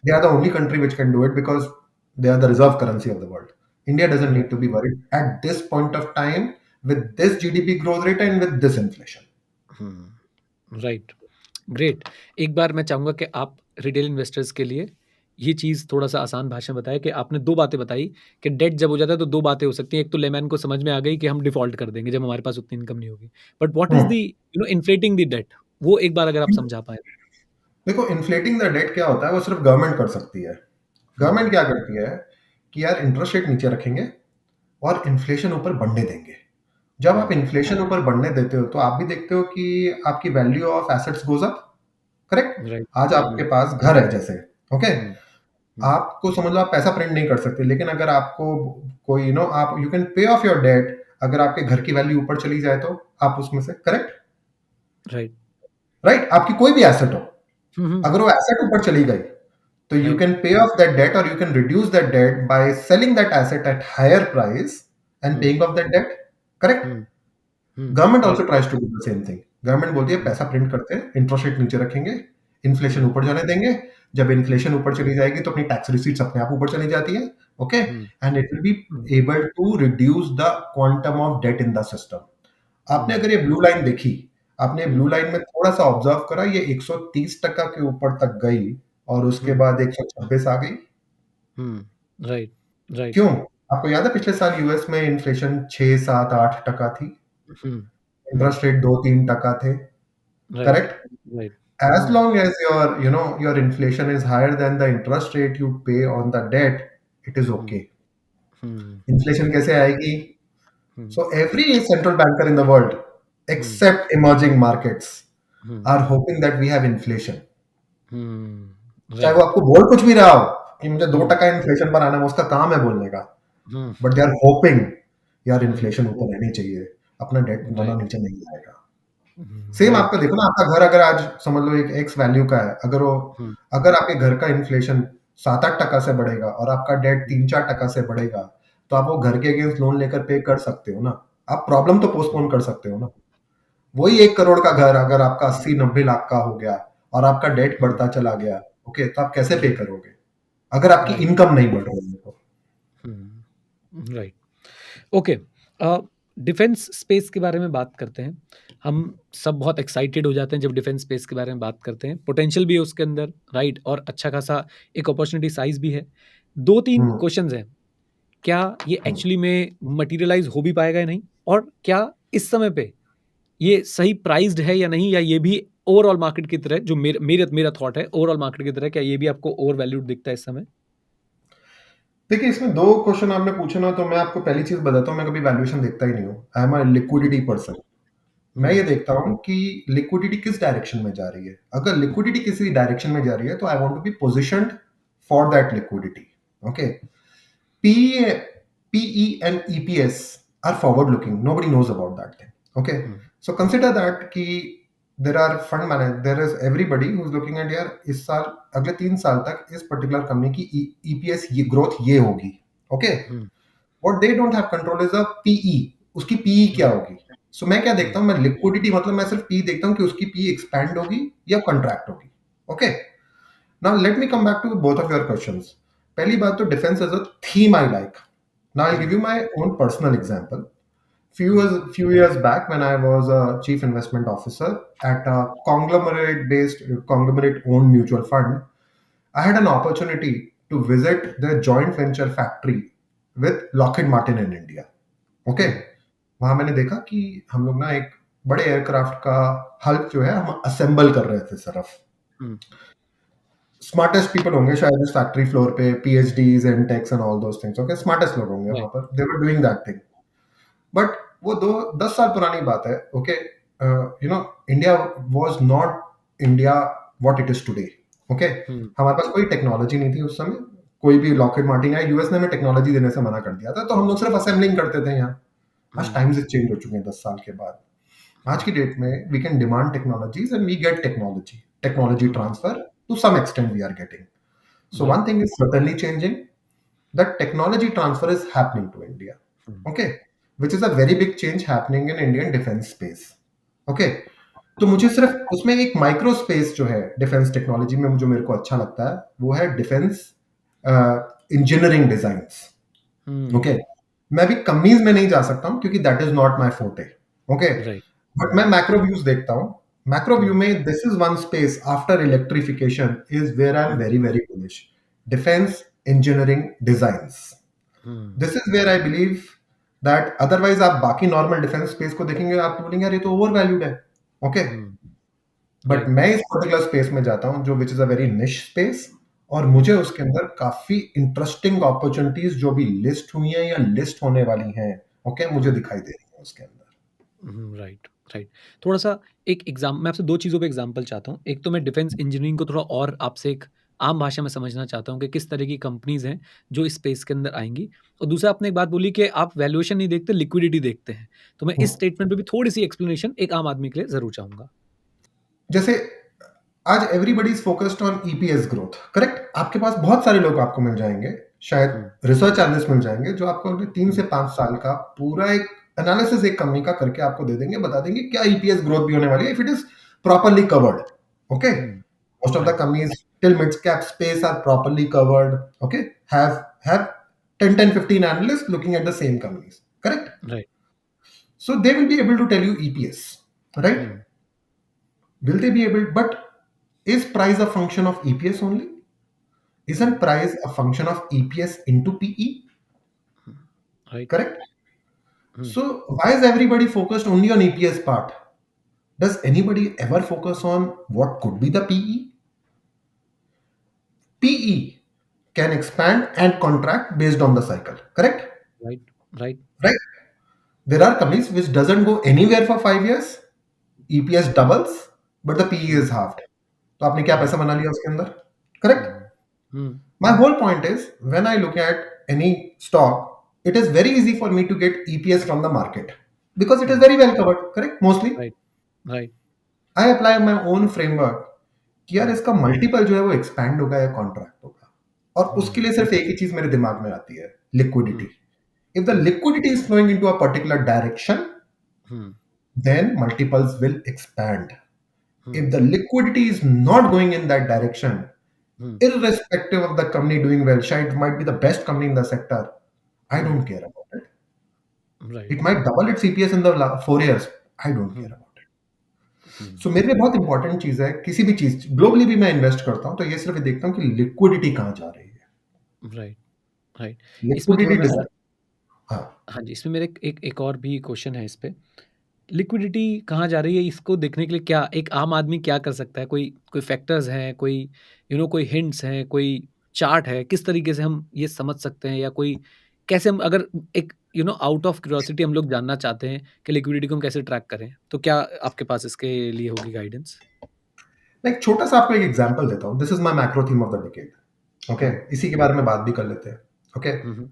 they are the only country which can do it because they are the reserve currency of the world. India doesn't need to be worried at this point of time with this GDP growth rate and with this inflation. Right, great. एक बार मैं चाहूंगा कि आप retail investors के लिए ये चीज़ थोड़ा सा आसान भाषा में बताएं कि आपने दो बातें बताई कि डेट जब हो जाता है तो दो बातें हो सकती हैं। एक तो लेमैन को समझ में आ गई कि हम डिफॉल्ट कर देंगे जब हमारे पास उतनी इनकम नहीं होगी, but what is the inflating the debt, वो एक बार अगर आप समझा पाए। देखो, इन्फ्लेटिंग द डेट क्या होता है, वो सिर्फ गवर्नमेंट कर सकती है। गवर्नमेंट क्या करती है कि यार इंटरेस्ट रेट नीचे रखेंगे और इन्फ्लेशन ऊपर बढ़ने देंगे। जब आप इन्फ्लेशन ऊपर बढ़ने देते हो तो आप भी देखते हो कि आपकी value of assets goes up. Correct? Right. आज आपके पास घर है जैसे, ओके, आपको समझ लो आप पैसा प्रिंट नहीं कर सकते, लेकिन अगर आपको कोई आप you can pay off your debt, अगर आपके घर की वैल्यू ऊपर चली जाए तो आप उसमें से, करेक्ट, राइट। राइट, आपकी कोई भी एसेट हो, अगर वो एसेट ऊपर चली गई तो you can pay off that debt or you can reduce that debt by selling that asset at higher price and paying off that debt. Correct? Government also tries to do the same thing. Government बोलती है पैसा print करते हैं, interest rate नीचे रखेंगे, inflation ऊपर जाने देंगे। जब इन्फ्लेशन ऊपर चली जाएगी तो अपनी टैक्स रिसीट्स अपने आप ऊपर चली जाती है, okay, and it will be able to reduce the quantum of debt in the system. आपने अगर ये ब्लू लाइन देखी, आपने ब्लू लाइन में थोड़ा सा ऑब्जर्व करा, ये 130% के ऊपर तक गई और उसके बाद 126 आ गई। Right, right. क्यों? आपको याद है पिछले साल यूएस में इन्फ्लेशन 6-7-8% थी, इंटरेस्ट रेट 2-3% थे, correct? Right. As long as your inflation is higher than the interest rate you pay on the debt, it is okay. Inflation कैसे आएगी? So every central banker in the world, except emerging markets, are hoping that we have inflation. चाहे वो आपको बोल कुछ भी रहा हो कि मुझे 2% इन्फ्लेशन पर आना है, उसका काम है बोलने का, बट दे आर होपिंग यार इन्फ्लेशन ऊपर रहनी चाहिए, अपना डेट वाला नीचे नहीं आएगा। सेम आपका राइट। देखो ना, आपका घर अगर आज समझ लो एक एक्स वैल्यू का है, हुँ, अगर आपके घर का इन्फ्लेशन 7-8% से बढ़ेगा और आपका डेट हुँ, 3-4% से बढ़ेगा, तो आप वो घर के अगेंस्ट लोन लेकर पे कर सकते हो ना। आप प्रॉब्लम तो हुँ, पोस्टपोन कर सकते हो ना। वही 1 करोड़ का घर अगर आपका 80-90 लाख का हो गया और आपका डेट हुँ, बढ़ता चला गया, ओके, तो आप कैसे पे हुँ, करोगे? अगर आपकी राइट। इनकम नहीं बढ़ रही है तो। हुँ, राइट। ओके। अ, डिफेंस स्पेस के बारे में बात करते हैं। हम सब बहुत एक्साइटेड हो जाते हैं जब डिफेंस स्पेस के बारे में बात करते हैं। पोटेंशियल भी है उसके अंदर, राइट? और अच्छा खासा एक अपॉर्च्युनिटी साइज़ भी है। 2-3 हुँ, क्वेश्चन्स हैं। क्या ये हुँ। एक्चुअली में मटेरियलाइज़ हो भी पाएगा या नहीं? और क्या इस समय पे ये सही प्राइस्ड है या नहीं, या ये भी ओवरऑल मार्केट की तरह, जो मेरे मेरा थॉट है, ओवरऑल मार्केट की तरह क्या ये भी आपको ओवर वैल्यूड दिखता है इस समय? देखिए, इसमें 2 क्वेश्चन आपने पूछे ना, तो मैं आपको पहली चीज़ बताता हूँ, मैं कभी वैल्यूएशन देखता ही नहीं हूँ। I am a hmm, liquidity person. मैं ये हुँ, देखता हूँ कि लिक्विडिटी किस डायरेक्शन में जा रही है। अगर लिक्विडिटी किसी डायरेक्शन में जा रही है, तो I want to be positioned for that liquidity. Okay? PE, PE and EPS are forward looking. Nobody knows about that thing. Okay, hmm, so consider that कि there are fund manager, there is everybody who is looking at यार इस साल अगले 3 साल तक इस particular company की EPS ये ग्रोथ ये होगी. Okay, hmm, what they don't have control is a PE. उसकी PE क्या हुँ, होगी? So मैं क्या हुँ, देखता हूँ, मैं लिक्विडिटी मतलब मैं सिर्फ PE देखता हूँ कि उसकी PE एक्सपैंड होगी या कॉन्ट्रैक्ट होगी. Okay, now let me come back to both of your questions. पहली बात तो defence is a theme I like. Now I'll give hmm, you my own personal example. Hmm, Few years back, when I was a chief investment officer at a conglomerate owned mutual fund, I had an opportunity to visit the joint venture factory with Lockheed Martin in India. Okay, हुँ, वहां मैंने देखा कि हम लोग ना एक बड़े aircraft का हल्क जो है हम असेंबल कर रहे थे सिर्फ. हुँ, स्मार्टेस्ट पीपल होंगे शायद इस फैक्ट्री फ्लोर पे, PhDs and techs and all those things. Okay, smartest लोग होंगे वहां राइट, पर. They were doing that thing. But वो 10 साल पुरानी बात है. Okay, you know, India was not India what it is today. Okay, hmm, हमारे पास कोई टेक्नोलॉजी नहीं थी उस समय. कोई भी लॉकहीड मार्टिन या यूएस ने हमें टेक्नोलॉजी देने से मना कर दिया था, तो हम लोग सिर्फ असेंबलिंग करते थे यहाँ. आज हुँ, टाइम्स चेंज हो चुके हैं 10 साल के बाद. आज हुँ, की डेट में we can demand technologies and we get technology hmm, transfer to some extent we are getting. So one right, thing is certainly changing. That technology transfer is happening to India. Hmm, Okay, which is a very big change happening in Indian defense space. Okay, तो मुझे सिर्फ उसमें एक micro space जो है defence technology में जो मेरे को अच्छा लगता है वो है defence engineering designs. Hmm, okay, मैं भी कंपनीज में नहीं जा सकता हूँ क्योंकि that is not my forte. Okay, right, but hmm, मैं मैक्रो व्यूज देखता हूँ. मैक्रो व्यू हुँ, में this is one space after electrification is where I am hmm, very very bullish. Defence engineering designs. Hmm, this is where I believe that otherwise आप बाकी normal defence space को देखेंगे, आप बोलेंगे यार ये तो ओवर वैल्यूड है. ओके, हुँ, बट राइट, मैं इस पर्टिकुलर स्पेस में जाता हूँ जो विच इज अ वेरी निश स्पेस. और मुझे हुँ, उसके अंदर काफी इंटरेस्टिंग अपॉर्चुनिटीज जो भी लिस्ट हुई हैं या लिस्ट होने वाली हैं, ओके, मुझे हुँ, दिखाई दे रही है उसके अंदर. हुँ, राइट, राइट। थोड़ा-सा एक मैं आपसे 2 चीज़ों पे एग्ज़ाम्पल चाहता हूँ। एक तो मैं डिफेंस इंजीनियरिंग को थोड़ा और आपसे एक आम भाषा में समझना चाहता हूँ कि किस तरह की कंपनीज़ हैं, जो इस स्पेस के अंदर आएँगी। और दूसरा, आपने एक बात बोली कि आप वैल्यूएशन नहीं देखते, लिक्विडिटी देखते हैं। तो मैं इस हम्म. स्टेटमेंट पे भी थोड़ी-सी एक्सप्लेनेशन एक आम आदमी के लिए ज़रूर चाहूँगा। जैसे आज everybody is focused on EPS growth, correct. आपके पास बहुत सारे लोग आपको मिल जाएंगे, शायद हुँ, रिसर्च एनालिस्ट मिल जाएंगे जो आपको अगले तीन हुँ, से पांच साल का पूरा एक एनालिसिस एक कंपनी का करके आपको दे देंगे, बता देंगे क्या ईपीएस ग्रोथ भी होने वाली है if it is properly covered. Okay, hmm, most of the right, companies till mid cap space are properly covered. Okay, have 10, 10, 15 analysts looking at the same companies, correct. Right, So they will be able to tell you EPS, right? Hmm, Will they be able? But is price a function of EPS only? Isn't price a function of EPS into PE? Hmm, right, Correct. Hmm, So why is everybody focused only on EPS part? Does anybody ever focus on what could be the PE? PE can expand and contract based on the cycle, correct? Right, right, Right? There are companies which doesn't go anywhere for 5 years. EPS doubles, but the PE hmm, is halved. तो आपने क्या पैसा right, बना लिया उसके अंदर? Correct? Hmm, hmm, My whole point is when I look at any stock, it is very easy for me to get EPS from the market because it is hmm, very well covered. Correct? Mostly. Right, right. I apply my own framework कि यार इसका multiple जो है वो expand होगा या contract होगा, और उसके लिए सिर्फ एक ही चीज मेरे दिमाग में आती है, liquidity. If the liquidity is flowing into a particular direction, then multiples will expand. If the liquidity is not going in that direction, irrespective of the company doing well, it might be the best company in the sector, I don't care about it. Right. It might double its EPS in the 4 years. I don't care about it. So मेरे लिए बहुत important चीज है, किसी भी चीज globally भी मैं इन्वेस्ट करता हूँ तो ये सिर्फ देखता हूँ कि लिक्विडिटी कहाँ जा रही है. राइट। राइट। इसमें थोड़ा लिक्विडिटी मैं डिसाइड. हाँ. हाँ जी, इसमें मेरे एक और भी क्वेश्चन है इस पे। लिक्विडिटी कहाँ जा रही है, इसको देखने के लिए क्या एक आम आदमी क्या कर सकता है? कोई कोई फैक्टर्स हैं, कोई कोई हिंट्स हैं, कोई चार्ट है, किस तरीके से हम ये समझ सकते हैं, या कोई कैसे हम अगर एक आउट ऑफ क्यूरियोसिटी हम लोग जानना चाहते हैं कि लिक्विडिटी को हम कैसे ट्रैक करें, तो क्या आपके पास इसके लिए होगी गाइडेंस? मैं एक छोटा सा आपको एक एग्जांपल देता हूँ. This is my macro theme of the decade. Okay, hmm, इसी के बारे में बात भी कर लेते हैं. Okay, hmm, hmm,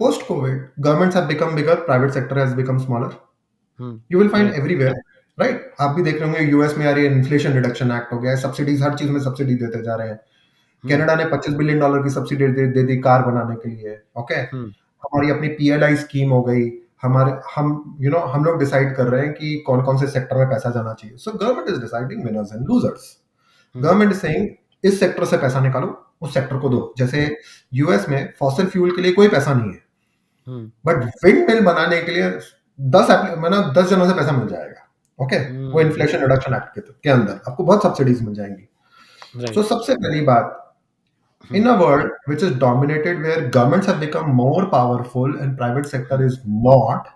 post COVID governments have become bigger, private sector has become smaller. Hmm, you will find right, everywhere, right. आप भी देख रहे होंगे यूएस में आ रही है इन्फ्लेशन रिडक्शन एक्ट हो गया है, सब्सिडीज हर चीज में सब्सिडी देते जा रहे हैं. हुँ, कनाडा ने $25 बिलियन की सब्सिडी दे दी कार बनाने के लिए. ओके, हुँ, हमारी अपनी पीएलआई स्कीम हो गई. हमारे हम लोग डिसाइड कर रहे हैं कि कौन कौन से सेक्टर में पैसा जाना चाहिए. So government is deciding winners and losers. Hmm, government is saying इस सेक्टर से पैसा निकालो, उस सेक्टर को दो. जैसे यूएस में फॉसिल फ्यूल के लिए कोई पैसा नहीं है, हुँ, बट विंड मिल बनाने के लिए 10 जनों से पैसा मिल जाएगा. ओके, वो हुँ, इन्फ्लेशन रिडक्शन एक्ट के अंदर आपको बहुत सब्सिडीज मिल जाएंगी. सो राइट, सबसे पहली बात, हुँ, in a world which is dominated where governments have become more powerful and private sector hmm, is not,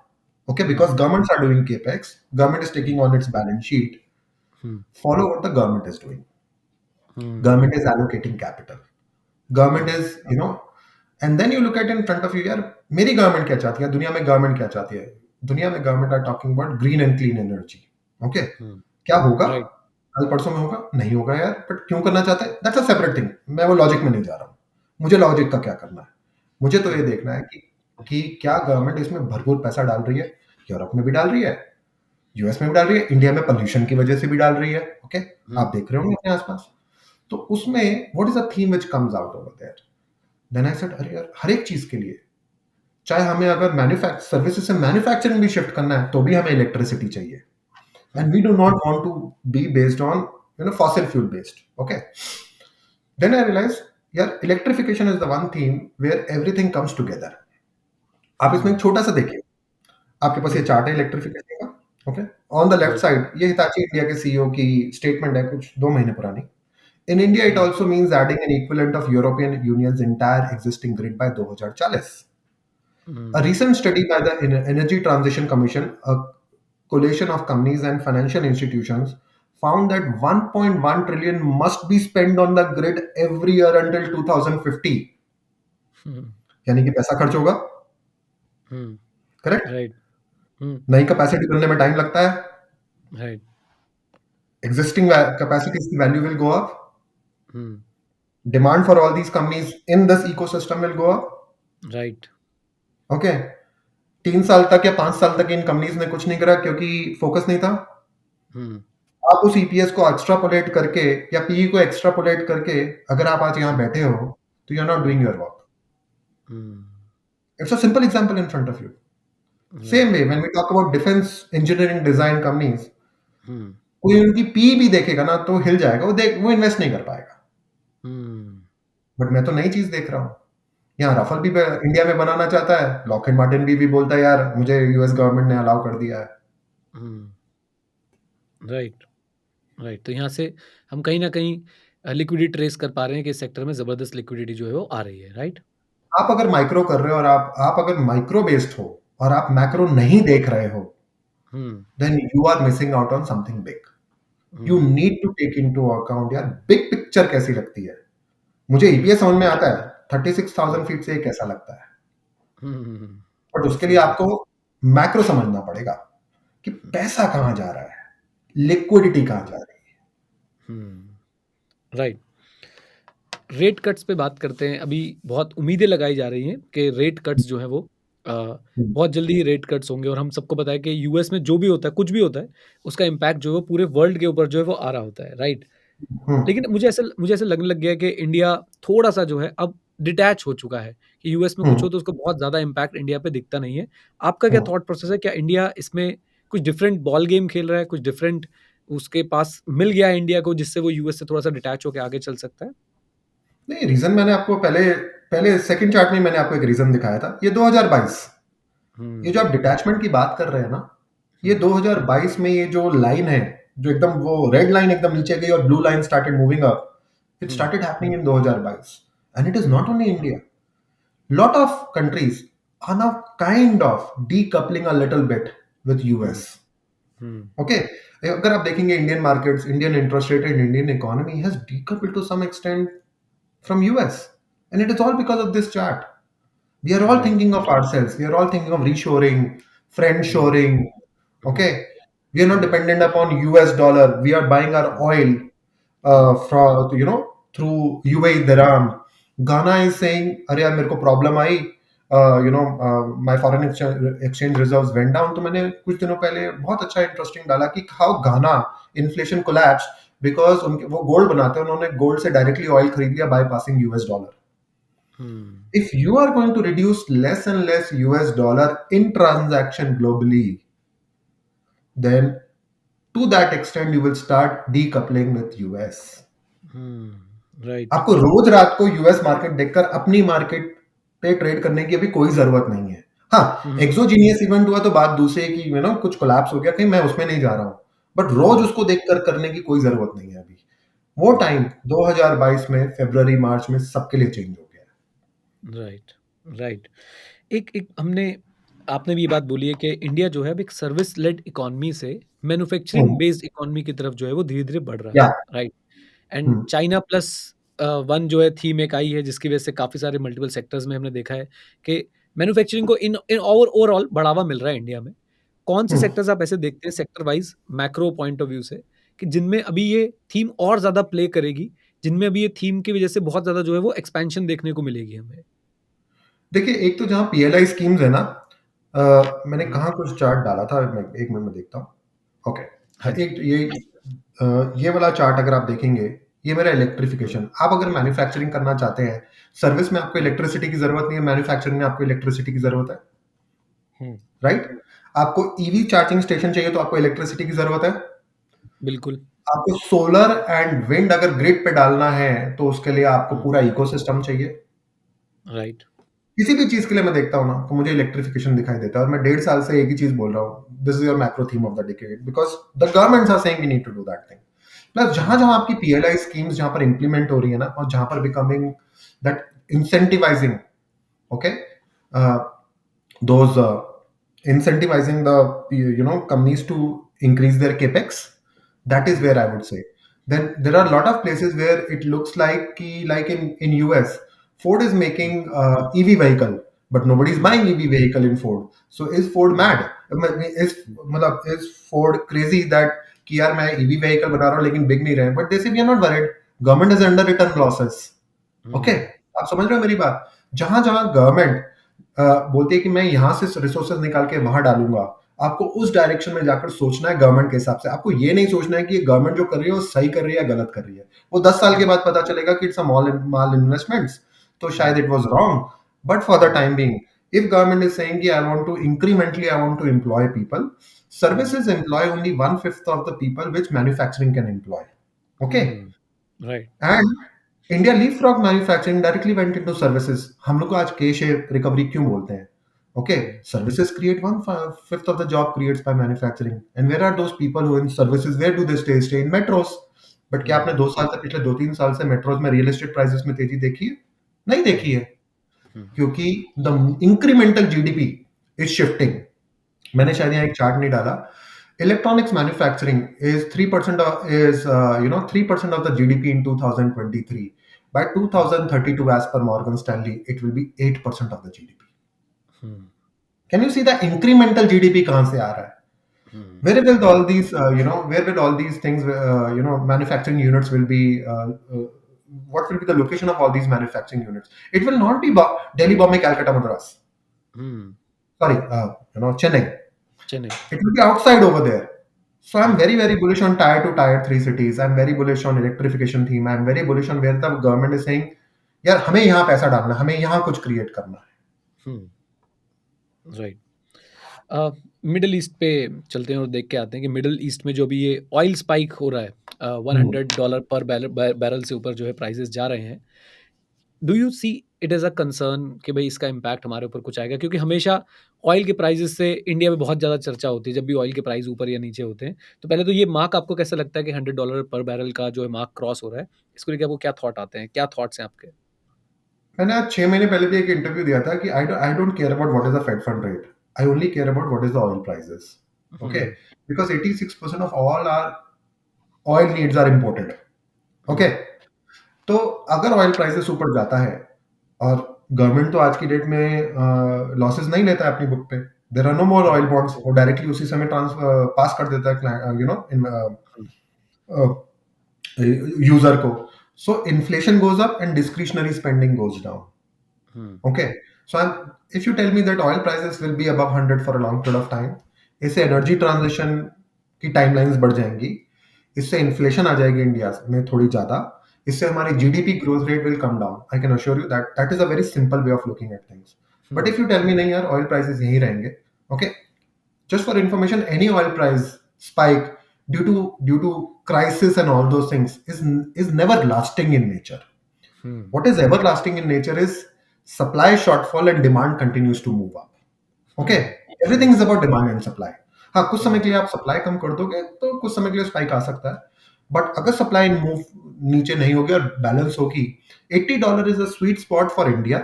okay, hmm, because governments are doing capex, government is hmm, taking on its balance sheet, hmm, follow what the government is doing. Hmm, Government is allocating capital. Government hmm, is, and then you look at in front of you, यार मेरी government क्या चाहती है, दुनिया में government क्या चाहती है. दुनिया में government are talking about green and clean energy. Okay, hmm, क्या होगा, राइट, कल परसों में होगा, नहीं होगा यार, बट क्यों करना चाहते हैं, दैट्स अ सेपरेट थिंग. मैं वो लॉजिक में नहीं जा रहा हूँ. मुझे लॉजिक का क्या करना है, मुझे तो ये हुँ, देखना है कि क्या गवर्नमेंट इसमें भरपूर पैसा डाल रही है. यूरोप में भी डाल रही है, यूएस में भी डाल रही है, इंडिया में पोल्यूशन की वजह से भी डाल रही है. ओके, हुँ, आप देख रहे होंगे अपने आसपास. तो उसमें what is a theme which comes out over there. Then I said अरे यार, हर एक चीज के लिए, चाहे हमें अगर मैन्युफैक्चर सर्विसेज से मैन्युफैक्चरिंग भी शिफ्ट करना है तो भी हमें इलेक्ट्रिसिटी चाहिए. हुँ, And we do not want to be based on fossil fuel based. Okay, then I realized, yeah, electrification is the one theme where everything comes together. आप इसमें एक हुँ, छोटा सा देखिए, आपके पास ये हुँ, चार्ट है इलेक्ट्रिफिकेशन का. Okay, on the left right, side ये हिताची इंडिया के सीईओ की स्टेटमेंट है, कुछ 2 महीने पुरानी. In India it hmm, also means adding an equivalent of European Unions entire existing grid by 2040. A hmm, recent study by the Energy Transition Commission, a coalition of companies and financial institutions, found that 1.1 trillion must be spent on the grid every year until 2050. हुँ, यानी कि पैसा खर्च होगा. हुँ, correct. Right, हुँ, नई capacity बनने में time लगता है. राइट, एग्जिस्टिंग कैपेसिटीज की value will go up. Hmm, demand for all these companies in this ecosystem will go up. Right, okay, 3 साल तक या 5 साल तक इन कंपनीज ने कुछ नहीं करा क्योंकि फोकस नहीं था. हुँ, आप उस ईपीएस को एक्स्ट्रापोलेट करके या पीई को एक्स्ट्रापोलेट करके अगर आप आज यहाँ हुँ, बैठे हो तो you are not doing your work. Hmm, it's a simple example in front of you. Right, same way when we talk about defence engineering design companies, hmm, कोई उनकी पीई भी देखेगा ना तो हिल जाएगा, वो इन्वेस्ट नहीं कर पाएगा. हुँ, बट मैं तो नई चीज देख रहा हूँ. यहाँ राफेल भी इंडिया में बनाना चाहता है, लॉकहीड मार्टिन भी बोलता है यार मुझे यूएस गवर्नमेंट ने अलाउ कर दिया है. हुँ, राइट, राइट। तो यहाँ से हम कहीं न कहीं लिक्विडिटी ट्रेस कर पा रहे हैं कि इस सेक्टर में ज़बरदस्त लिक्विडिटी जो है वो आ रही है, राइट? आप अगर माइक्रो कर रहे हो और आप अगर माइक्रो बेस्ड हो और आप मैक्रो नहीं देख रहे हो, हुँ, then you are missing out on something big. You hmm, need to take into account यार बिग पिक्चर कैसी लगती है. मुझे ईपीएस समझ में आता है, 36,000 हुँ, फीट से ये कैसा लगता है, हुँ, हुँ, हुँ, बट उसके लिए एब्सोल्युटली, आपको मैक्रो समझना पड़ेगा कि हुँ, पैसा कहाँ जा रहा है, लिक्विडिटी कहाँ जा रही है. हुँ, राइट। रेट कट्स पे बात करते हैं। अभी बहुत उम्मीदें लगाई जा रही हैं कि रेट कट्स जो हैं वो हुँ, बहुत जल्दी ही रेट कट्स होंगे और हम सबको पता है कि यूएस में जो भी होता है, कुछ भी होता है, उसका इम्पैक्ट जो है वो पूरे वर्ल्ड के ऊपर जो है वो आ रहा होता है, राइट? हुँ, लेकिन मुझे ऐसा लगने लग गया है कि इंडिया थोड़ा-सा जो है अब डिटैच हो चुका है, कि यूएस में कुछ हुँ, हो तो उसका बहुत ज़्यादा इम्पैक्ट इंडिया पे दिखता नहीं है। आपका क्या हुँ। थॉट प्रोसेस है? क्या इंडिया इसमें कुछ डिफरेंट बॉल गेम खेल रहा है, कुछ डिफरेंट उसके पास मिल गया है इंडिया को जिससे वो यूएस से थोड़ा-सा डिटैच होके आगे चल सकता है? नहीं, रीज़न मैंने आपको पहले पहले सेकंड चार्ट में मैंने आपको एक रीज़न दिखाया था। ये 2022, ये जो हुँ, आप डिटैचमेंट की बात कर रहे हैं ना, ये हुँ, 2022 में ये जो लाइन है, जो एकदम वो रेड लाइन एकदम नीचे गई और blue line started moving up, it hmm, started happening in 2022 and it is hmm, not only India. Lot of countries are now kind of decoupling a little bit with hmm, US. Hmm, Okay, अगर आप देखेंगे Indian markets, Indian interest rate and Indian economy has decoupled to some extent from US, and it is all because of this chart. We are all right, thinking of ourselves. We are all thinking of reshoring, hmm, friendshoring. Hmm, Okay, we are not hmm, dependent upon US dollar. We are buying our oil hmm, from through UAE dirham. Ghana is saying, "अरे यार मेरे को problem I, my foreign exchange reserves went down." तो मैंने कुछ दिनों पहले बहुत अच्छा इंटरेस्टिंग डाला कि how Ghana inflation collapsed because उनके वो गोल्ड बनाते हैं, उन्होंने गोल्ड से डायरेक्टली ऑयल खरीद लिया bypassing US dollar. Hmm, If you are going to reduce less and less US dollar in transaction globally, then to that extent you will start decoupling with US. Hmm, right, आपको रोज रात को US market देखकर अपनी market पे trade करने की अभी कोई जरूरत नहीं है. हाँ, हुँ, एक्सोजीनियस इवेंट हुआ तो बात दूसरी है कि कुछ कोलैप्स हो गया, कहीं मैं उसमें नहीं जा रहा हूं, बट रोज हुँ, उसको देखकर करने की कोई जरूरत नहीं है अभी. वो टाइम 2022 में फरवरी मार्च में सबके लिए चेंज हो गया है. Right, right. एक एक हमने आपने भी ये बात बोली है कि इंडिया जो है अब एक सर्विस लेड इकोनॉमी से मैन्युफैक्चरिंग हम्म, बेस्ड इकोनॉमी की तरफ जो है वो धीरे-धीरे बढ़ रहा है, या right? And hmm, China plus one जो है थीम एक आई है जिसकी वजह से काफ़ी सारे मल्टीपल सेक्टर्स में हमने देखा है कि मैन्युफैक्चरिंग को इन इन ओवरऑल बढ़ावा मिल रहा है इंडिया में। कौन से हम्म. सेक्टर्स आप ऐसे देखते हैं sector wise macro point of view से कि जिनमें अभी ये थीम और ज़्यादा प्ले करेगी, जिनमें अभी ये थीम की वजह से बहुत ज़्यादा जो है वो एक्सपेंशन देखने को मिलेगी हमें? देखिए, एक तो जहाँ पीएलआई स्कीम्स है ना, मैंने हुँ, कहाँ कुछ चार्ट डाला था, मैं एक मिनट में देखता हूँ. ओके, हाँ जी। एक ये वाला चार्ट अगर आप देखेंगे, ये मेरा हुँ, इलेक्ट्रिफिकेशन. आप अगर मैन्युफैक्चरिंग करना चाहते हैं, सर्विस में आपको हुँ, इलेक्ट्रिसिटी की जरूरत नहीं है, मैन्युफैक्चरिंग में आपको इलेक्ट्रिसिटी की जरूरत है, हुँ, राइट? आपको ईवी चार्जिंग स्टेशन चाहिए तो आपको इलेक्ट्रिसिटी की जरूरत है. बिल्कुल। आपको सोलर एंड विंड अगर ग्रिड पे डालना है तो उसके लिए आपको हुँ, पूरा इकोसिस्टम चाहिए. राइट। किसी भी चीज के लिए मैं देखता हूँ ना तो मुझे इलेक्ट्रिफिकेशन दिखाई देता है, और मैं 1.5 साल से एक ही चीज बोल रहा हूँ, this is your macro theme of the decade, because the governments are saying we need to do that thing. Plus जहां हुँ, जहां आपकी पीएलआई स्कीम्स जहां पर इंप्लीमेंट हो रही है ना, और जहां पर becoming that incentivising, okay, those incentivizing the companies to increase their capex, that is hmm, where I would say. Then there are a lot of places where it looks like like in US, Ford is hmm, making EV vehicle, but nobody is hmm, buying EV vehicle in Ford. So is Ford hmm, mad? Is Ford crazy that कि यार मैं EV vehicle बना रहा हूँ लेकिन बिक नहीं रहे हैं? But they say we are not worried. Government has underwritten losses. Okay, hmm, आप समझ रहे हो मेरी बात? जहां जहां गवर्नमेंट बोलती है कि मैं यहां से रिसोर्सेज निकाल के वहां डालूंगा, आपको उस डायरेक्शन में जाकर सोचना है गवर्नमेंट के हिसाब से. आपको ये नहीं सोचना है कि गवर्नमेंट जो कर रही है वो सही कर रही है या गलत कर रही है. वो 10 साल के हुँ, बाद पता चलेगा कि इट्स अ माल इन्वेस्टमेंट्स, तो हुँ, शायद it was wrong. But for the hmm, time being, if government is saying कि I want to employ people, hmm, services employ only one fifth of the people which manufacturing can employ. Okay, hmm, right. And India leapfrog manufacturing directly went into services. हम लोग को आज के shape recovery क्यों बोलते हैं? Okay, hmm, services create one fifth of the job creates by manufacturing, and where are those people who in services, where do they stay in metros. But क्या आपने हुँ, 2 साल से, पिछले 2-3 साल से मेट्रोस में रियल एस्टेट प्राइसेस में तेजी देखी है? नहीं देखी हुँ, है, हुँ, क्योंकि the incremental GDP is shifting. मैंने शायद यहाँ एक चार्ट नहीं डाला. Electronics manufacturing is 3% of, is 3% of the GDP in 2023. By hmm, 2032, as per Morgan Stanley, it will be 8% of the GDP. Hmm, Can you see the incremental GDP कहाँ से आ रहा है? हुँ, Where will all these where will all these things manufacturing units will be? What will be the location of all these manufacturing units? It will not be Delhi, Bombay, Calcutta, Madras. Hmm, sorry, Chennai. Chennai. It will be outside over there. So I'm hmm, very, very bullish on tier 2, tier 3 cities. I'm very bullish on electrification theme. I'm very bullish on where the government is saying, यार हमें यहाँ पैसा डालना है, हमें यहाँ कुछ create करना है. हम्म, राइट। मिडल ईस्ट पे चलते हैं और देख के आते हैं कि मिडल ईस्ट में जो भी ये ऑयल स्पाइक हो रहा है, $100 पर बैरल से ऊपर जो है प्राइसेस जा रहे हैं। Do you see it as a concern कि भाई इसका इम्पैक्ट हमारे ऊपर कुछ आएगा? क्योंकि हमेशा ऑयल के प्राइसेस से इंडिया में बहुत ज़्यादा चर्चा होती है जब भी ऑयल के प्राइस ऊपर या नीचे होते हैं। तो पहले तो ये मार्क आपको कैसा लगता है कि $100 पर बैरल का जो है मार्क क्रॉस हो रहा है? इसको लेके आपको क्या थॉट आते हैं? क्या थॉट्स हैं आपके? मैंने आज 6 महीने पहले भी एक इंटरव्यू दिया था कि I don't care about what is the Fed fund rate. I only care about what is the oil prices. Okay, hmm, because 86% of all are oil needs are imported. Hmm, okay, तो अगर oil prices ऊपर जाता है और government तो आज की date में लॉसेस नहीं लेता है अपनी बुक पे. There are no more hmm, oil bonds. वो डायरेक्टली उसी समय पास कर देता है हुँ, यूजर को. So inflation goes up and discretionary spending goes down. Hmm, Okay, so if you tell me that oil prices will be above 100 for a long period of time, इससे energy transition की timelines बढ़ जाएंगी, इससे inflation आ जाएगी India में थोड़ी ज्यादा, इससे हमारी GDP growth rate will come down. I can assure you that that is a very simple way of looking at things. But hmm, if you tell me नहीं यार ऑयल प्राइसेस यहीं रहेंगे, okay, just for information, any oil price spike due to crisis and all those things is never lasting in nature. Hmm, What is everlasting in nature is supply shortfall and demand continues to move up. Okay, hmm, everything is about demand and supply. हाँ, कुछ समय हुँ, के लिए आप supply कम कर दोगे तो कुछ समय के लिए स्पाइक आ सकता है. बट अगर सप्लाई मूव नीचे नहीं होगी और बैलेंस होगी, $80 is a sweet spot for India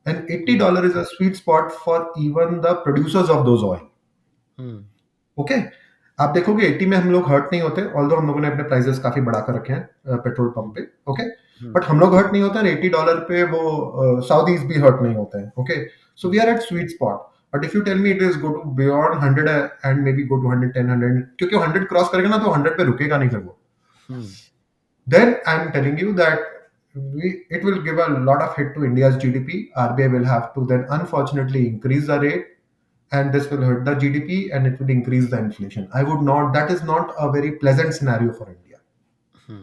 and eighty hmm, dollar is a sweet spot for even the producers of those oil. Hmm, okay, आप देखोगे 80 में हम लोग हर्ट नहीं होते, ऑल्दो हम लोगों ने अपने प्राइसेस काफी बढ़ा कर रखे हैं पेट्रोल पंप हुँ, पे. ओके, हुँ, बट हम लोग हर्ट नहीं होते हैं. $80 पे वो सऊदीज भी हर्ट नहीं होते हैं. Okay, so we hmm, are at sweet spot. But if you tell me it is go to beyond 100 and maybe go to 110 100, क्योंकि वो 100 क्रॉस करेगा ना तो 100 पे रुकेगा नहीं फिर वो. हुँ, Then I'm telling you that it will give a lot of hit to India's GDP. RBI will have to then unfortunately increase the rate, and this will hurt the GDP and it will increase the inflation. I would not, that is not a very pleasant scenario for India. Hmm,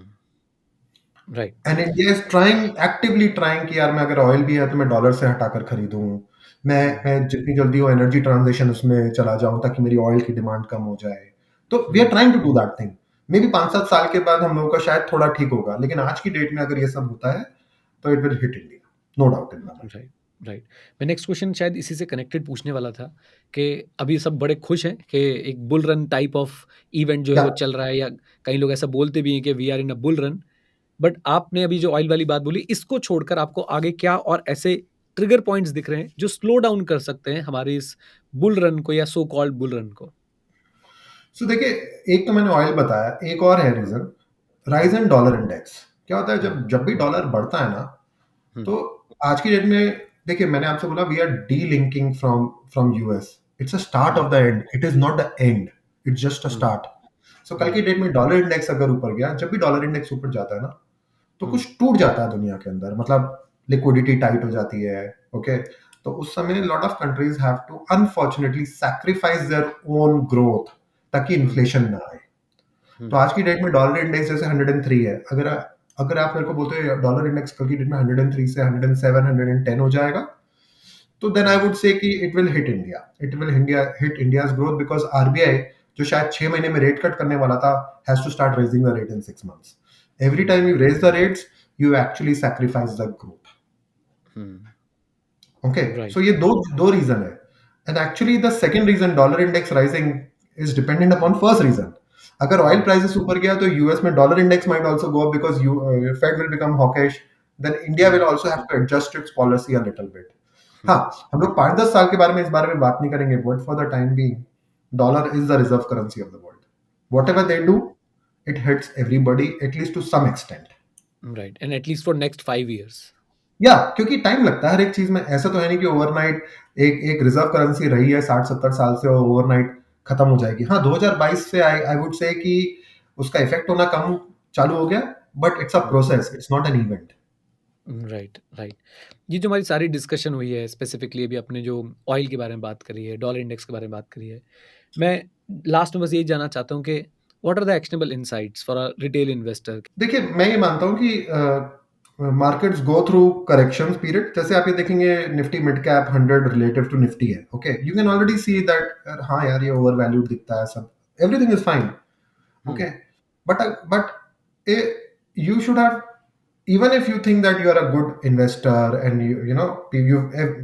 right. And India is trying, actively trying कि यार मैं अगर oil भी है तो मैं dollar से हटाकर खरीदूं. मैं हुँ, मैं जितनी जल्दी वो एनर्जी ट्रांजिशन उसमें चला जाऊं ताकि मेरी ऑयल की डिमांड कम हो जाए. तो we are hmm, trying to do that thing. Maybe 5-7 साल के बाद हम लोगों का शायद थोड़ा ठीक होगा, लेकिन आज की डेट में अगर ये सब होता है तो it will hit India, no doubt in my right, right. मैं नेक्स्ट क्वेश्चन शायद इसी से कनेक्टेड पूछने वाला था कि अभी सब बड़े खुश हैं कि एक bull run type of event जो है वो माइंड. चल रहा है, या कई लोग ऐसा बोलते भी हैं कि we are in a bull run. But आपने अभी जो ऑयल वाली बात बोली, इसको छोड़कर आपको आगे क्या और ऐसे ट्रिगर पॉइंट्स दिख रहे हैं जो स्लो डाउन कर सकते हैं हमारे इस बुल रन को या सो कॉल्ड बुल रन को? सो देखिए, एक तो मैंने ऑयल बताया, एक और है reason, rise in dollar index. क्या होता है हुँ, जब जब भी डॉलर बढ़ता है ना, हुँ, तो आज की डेट में देखिए, मैंने आपसे बोला we are delinking from from US. It's a start hmm, of the end, it is not the end, it's just a hmm, start. So कल हुँ, की डेट में डॉलर इंडेक्स अगर ऊपर गया, जब भी डॉलर इंडेक्स ऊपर जाता है ना, तो हुँ, कुछ टूट जाता है दुनिया के अंदर. मतलब लिक्विडिटी टाइट हो जाती है. ओके, तो उस समय lot of countries have to unfortunately sacrifice their own growth ताकि हुँ, इन्फ्लेशन ना आए. तो हुँ, आज की डेट में डॉलर इंडेक्स जैसे 103 है, अगर अगर आप मेरे को बोलते हो डॉलर इंडेक्स कल की डेट में 103 से 107 110 हो जाएगा, तो then I hmm, would say कि it will hit India, it will India hit India's growth, because RBI जो शायद 6 महीने में रेट कट करने वाला था has to start raising the rate in 6 months. Every time you raise the rates, you actually sacrifice the growth. Hmm, Okay, right, so ये दो reason है. And actually the second reason dollar index rising is dependent upon first reason. अगर oil hmm, prices ऊपर गया तो US में dollar index might also go up because you Fed will become hawkish. Then India hmm, will also have to adjust its policy a little bit. Hmm, हाँ, हम लोग 5-10 साल के बारे में इस बारे में बात नहीं करेंगे, but for the time being dollar is the reserve currency of the world. Whatever they do, it hits everybody at least to some extent. Right, and at least for next 5 years. या क्योंकि time लगता है हर एक चीज में. ऐसा तो है नहीं कि ओवरनाइट एक एक रिजर्व करेंसी रही है 60-70 साल से और ओवरनाइट खत्म हो जाएगी. हाँ, 2022 से आई आई वुड से कि उसका इफेक्ट होना कम चालू हो गया, but it's a hmm, process, it's not an event. Right, right. ये जो हमारी सारी डिस्कशन हुई है स्पेसिफिकली अभी आपने जो ऑयल के बारे में बात करी है, डॉलर इंडेक्स के बारे में बात करी है। मैं लास्ट में बस यही जानना चाहता हूँ कि what are the actionable insights for a retail investor? देखिए, मैं ये मानता हूँ कि markets go through corrections period. जैसे आप ये देखेंगे Nifty mid cap 100 relative to Nifty है, okay, you can already see that हाँ यार ये ओवर वैल्यूड दिखता है, सब everything is fine, hmm, okay, but you should have, even if you think that you are a good investor and you know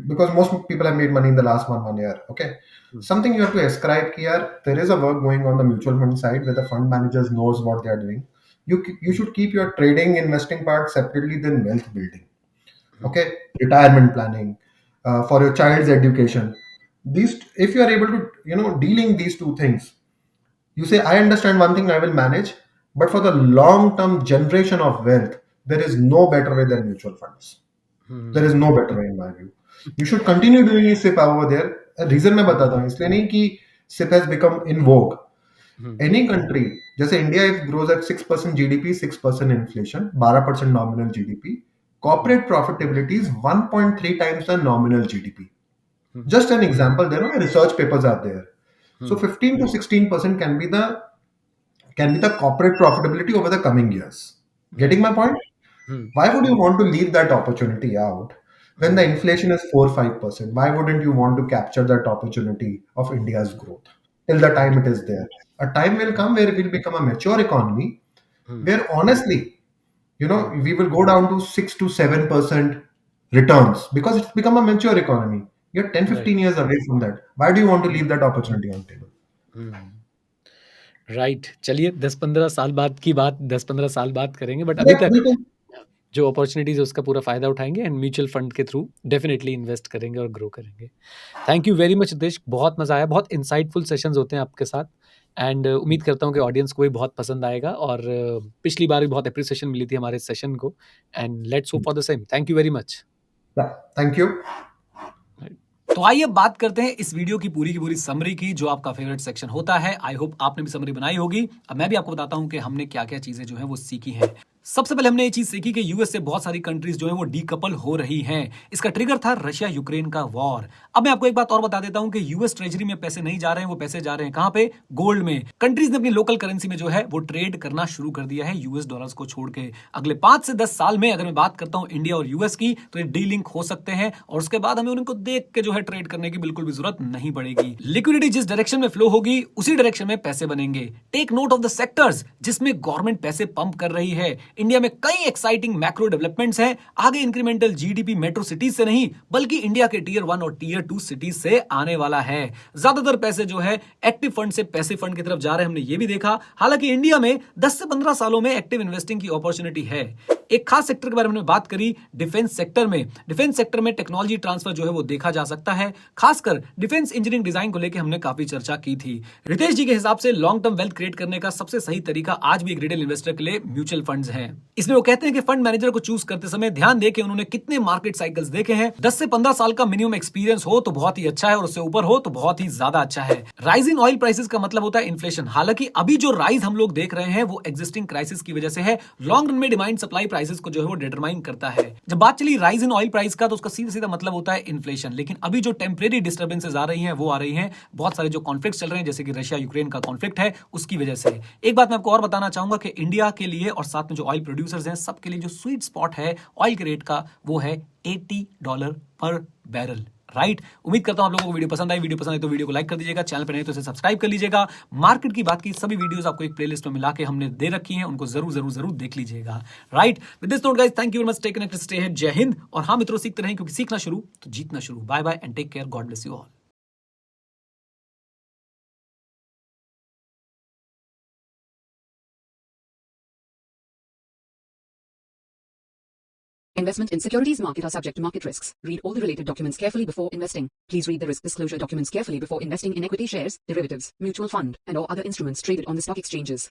because most people have made money in the last one year, okay, hmm, something you have to ascribe ki yaar, there is a work going on the mutual fund side where the fund managers knows what they are doing. You should keep your trading investing part separately than wealth building, hmm, okay, retirement planning, for your child's education. These, if you are able to dealing these two things, you say, I understand one thing, I will manage, but for the long term generation of wealth, there is no better way than mutual funds. There is hmm, no better way in my view. You should continue doing SIP over there. Reason मैं बताता हूँ, इसलिए नहीं कि SIP has become in vogue. Hmm, Any country, जैसे India, if grows at 6% GDP, 6% inflation, 12% nominal GDP, hmm, corporate profitability is 1.3 times the nominal GDP. Hmm, Just an example, there are research papers out there. So hmm, 15 to 16% can be the corporate profitability over the coming years. Hmm, Getting my point? Hmm, Why would you want to leave that opportunity out when the hmm, inflation is 4-5%? Why wouldn't you want to capture that opportunity of India's growth till the time it is there? A time will come where it will become a mature economy hmm, where honestly, hmm, we will go down to 6 to 7% returns because it's become a mature economy. You're 10, right, 15 years away from that. Why do you want to leave that opportunity on the table? Hmm, right. चलिए 10-15 साल बाद की बात 10-15 साल बाद करेंगे but अभी तक बिल्कुल। जो अपॉर्च्युनिटीज़ है उसका पूरा फ़ायदा उठाएँगे एंड म्यूचुअल फंड के थ्रू डेफिनिटली इन्वेस्ट करेंगे और ग्रो करेंगे। Thank you very much Ritesh, बहुत मज़ा आया, बहुत इनसाइटफुल सेशंस होते हैं आपके साथ एंड उम्मीद करता हूँ कि ऑडियंस को भी बहुत पसंद आएगा और पिछली बार भी बहुत एप्रिसिएशन मिली थी हमारे सेशन को and let's hope for the same. Thank you very much. Thank you. तो आइए अब बात करते हैं इस वीडियो की पूरी समरी की जो आपका फेवरेट सेक्शन होता है। आई होप आपने भी समरी बनाई होगी। अब मैं भी आपको बताता हूं कि हमने क्या-क्या चीजें जो है वो सीखी हैं। सबसे पहले हमने ये चीज सीखी कि यूएस से बहुत सारी कंट्रीज जो है वो डीकपल हो रही हैं। इसका ट्रिगर था रशिया यूक्रेन का वॉर। अब मैं आपको एक बात और बता देता हूं कि यूएस ट्रेजरी में पैसे नहीं जा रहे हैं, वो पैसे जा रहे हैं कहां पे? गोल्ड में। कंट्रीज ने अपनी लोकल करेंसी में जो है वो ट्रेड करना शुरू कर दिया है यूएस डॉलर्स को छोड़ के। अगले 5 से 10 साल में अगर मैं बात करता हूं इंडिया और यूएस की तो ये डीलिंक हो सकते हैं और उसके बाद हमें उनको देख के जो है ट्रेड करने की बिल्कुल भी जरूरत नहीं पड़ेगी। लिक्विडिटी जिस डायरेक्शन में फ्लो होगी उसी डायरेक्शन में पैसे बनेंगे। Take note of the sectors जिसमें गवर्नमेंट पैसे पंप कर रही है। इंडिया में कई एक्साइटिंग मैक्रो डेवलपमेंट्स हैं। आगे इंक्रीमेंटल जीडीपी मेट्रो सिटीज से नहीं बल्कि इंडिया के टियर 1 और टियर 2 सिटीज से आने वाला है। ज्यादातर पैसे जो है एक्टिव फंड से पैसिव फंड की तरफ जा रहे हैं, हमने ये भी देखा। हालांकि इंडिया में 10 से 15 सालों में एक्टिव इन्वेस्टिंग की अपॉर्चुनिटी है। एक खास सेक्टर के बारे में बात करी, डिफेंस सेक्टर में। डिफेंस सेक्टर में टेक्नोलॉजी ट्रांसफर जो है वो देखा जा सकता है। खासकर डिफेंस इंजीनियरिंग डिजाइन को लेकर हमने काफी चर्चा की थी। रितेश जी के हिसाब से लॉन्ग टर्म वेल्थ क्रिएट करने का सबसे सही तरीका आज भी एक रिटेल इन्वेस्टर के लिए म्यूचुअल फंड्स हैं। इसमें वो कहते हैं कि फंड मैनेजर को चूज करते समय ध्यान दें कि उन्होंने कितने मार्केट साइकिल्स देखे हैं। 10 से 15 साल का मिनिमम एक्सपीरियंस हो तो बहुत ही अच्छा है और उससे ऊपर हो तो बहुत ही ज्यादा अच्छा है। राइज इन ऑयल प्राइसेस का मतलब होता है इन्फ्लेशन। हालांकि अभी जो राइज हम लोग देख रहे हैं वो एग्जिस्टिंग क्राइसिस की वजह से है। लॉन्ग रन में डिमांड सप्लाई प्राइसेस को जो है वो डिटरमाइन करता है। जब बात चली राइज इन ऑयल प्राइस का तो उसका सीधा सीधा मतलब होता है इन्फ्लेशन। लेकिन अभी जो टेम्परेरी डिस्टर्बेंसेस आ रही हैं वो आ रही हैं बहुत सारे जो कॉन्फ्लिक्ट चल रहे हैं, जैसे कि रशिया यूक्रेन का कॉन्फ्लिक्ट है, उसकी वजह से। एक बात मैं आपको और बताना चाहूंगा कि इंडिया के लिए और साथ में जो ऑयल प्रोड्यूसर्स हैं सबके लिए जो स्वीट स्पॉट है ऑयल के रेट का वो है $80 पर बैरल। राइट। उम्मीद करता हूं आप लोगों को वीडियो पसंद आई। वीडियो पसंद आई तो वीडियो को लाइक कर दीजिएगा, चैनल पर नहीं तो इसे सब्सक्राइब कर लीजिएगा। मार्केट की बात की सभी वीडियोस आपको एक प्लेलिस्ट में मिला के हमने दे रखी हैं, उनको जरूर जरूर जरूर देख लीजिएगा। Right. With this note guys, thank you very much, stay connected, stay here, जय हिंद। और हाँ मित्रों, सीखते रहें क्योंकि सीखना शुरू तो जीतना शुरू। Bye bye and take care, god bless you all. Investment in securities market are subject to market risks. Read all the related documents carefully before investing. Please read the risk disclosure documents carefully before investing in equity shares, derivatives, mutual fund, and or other instruments traded on the stock exchanges.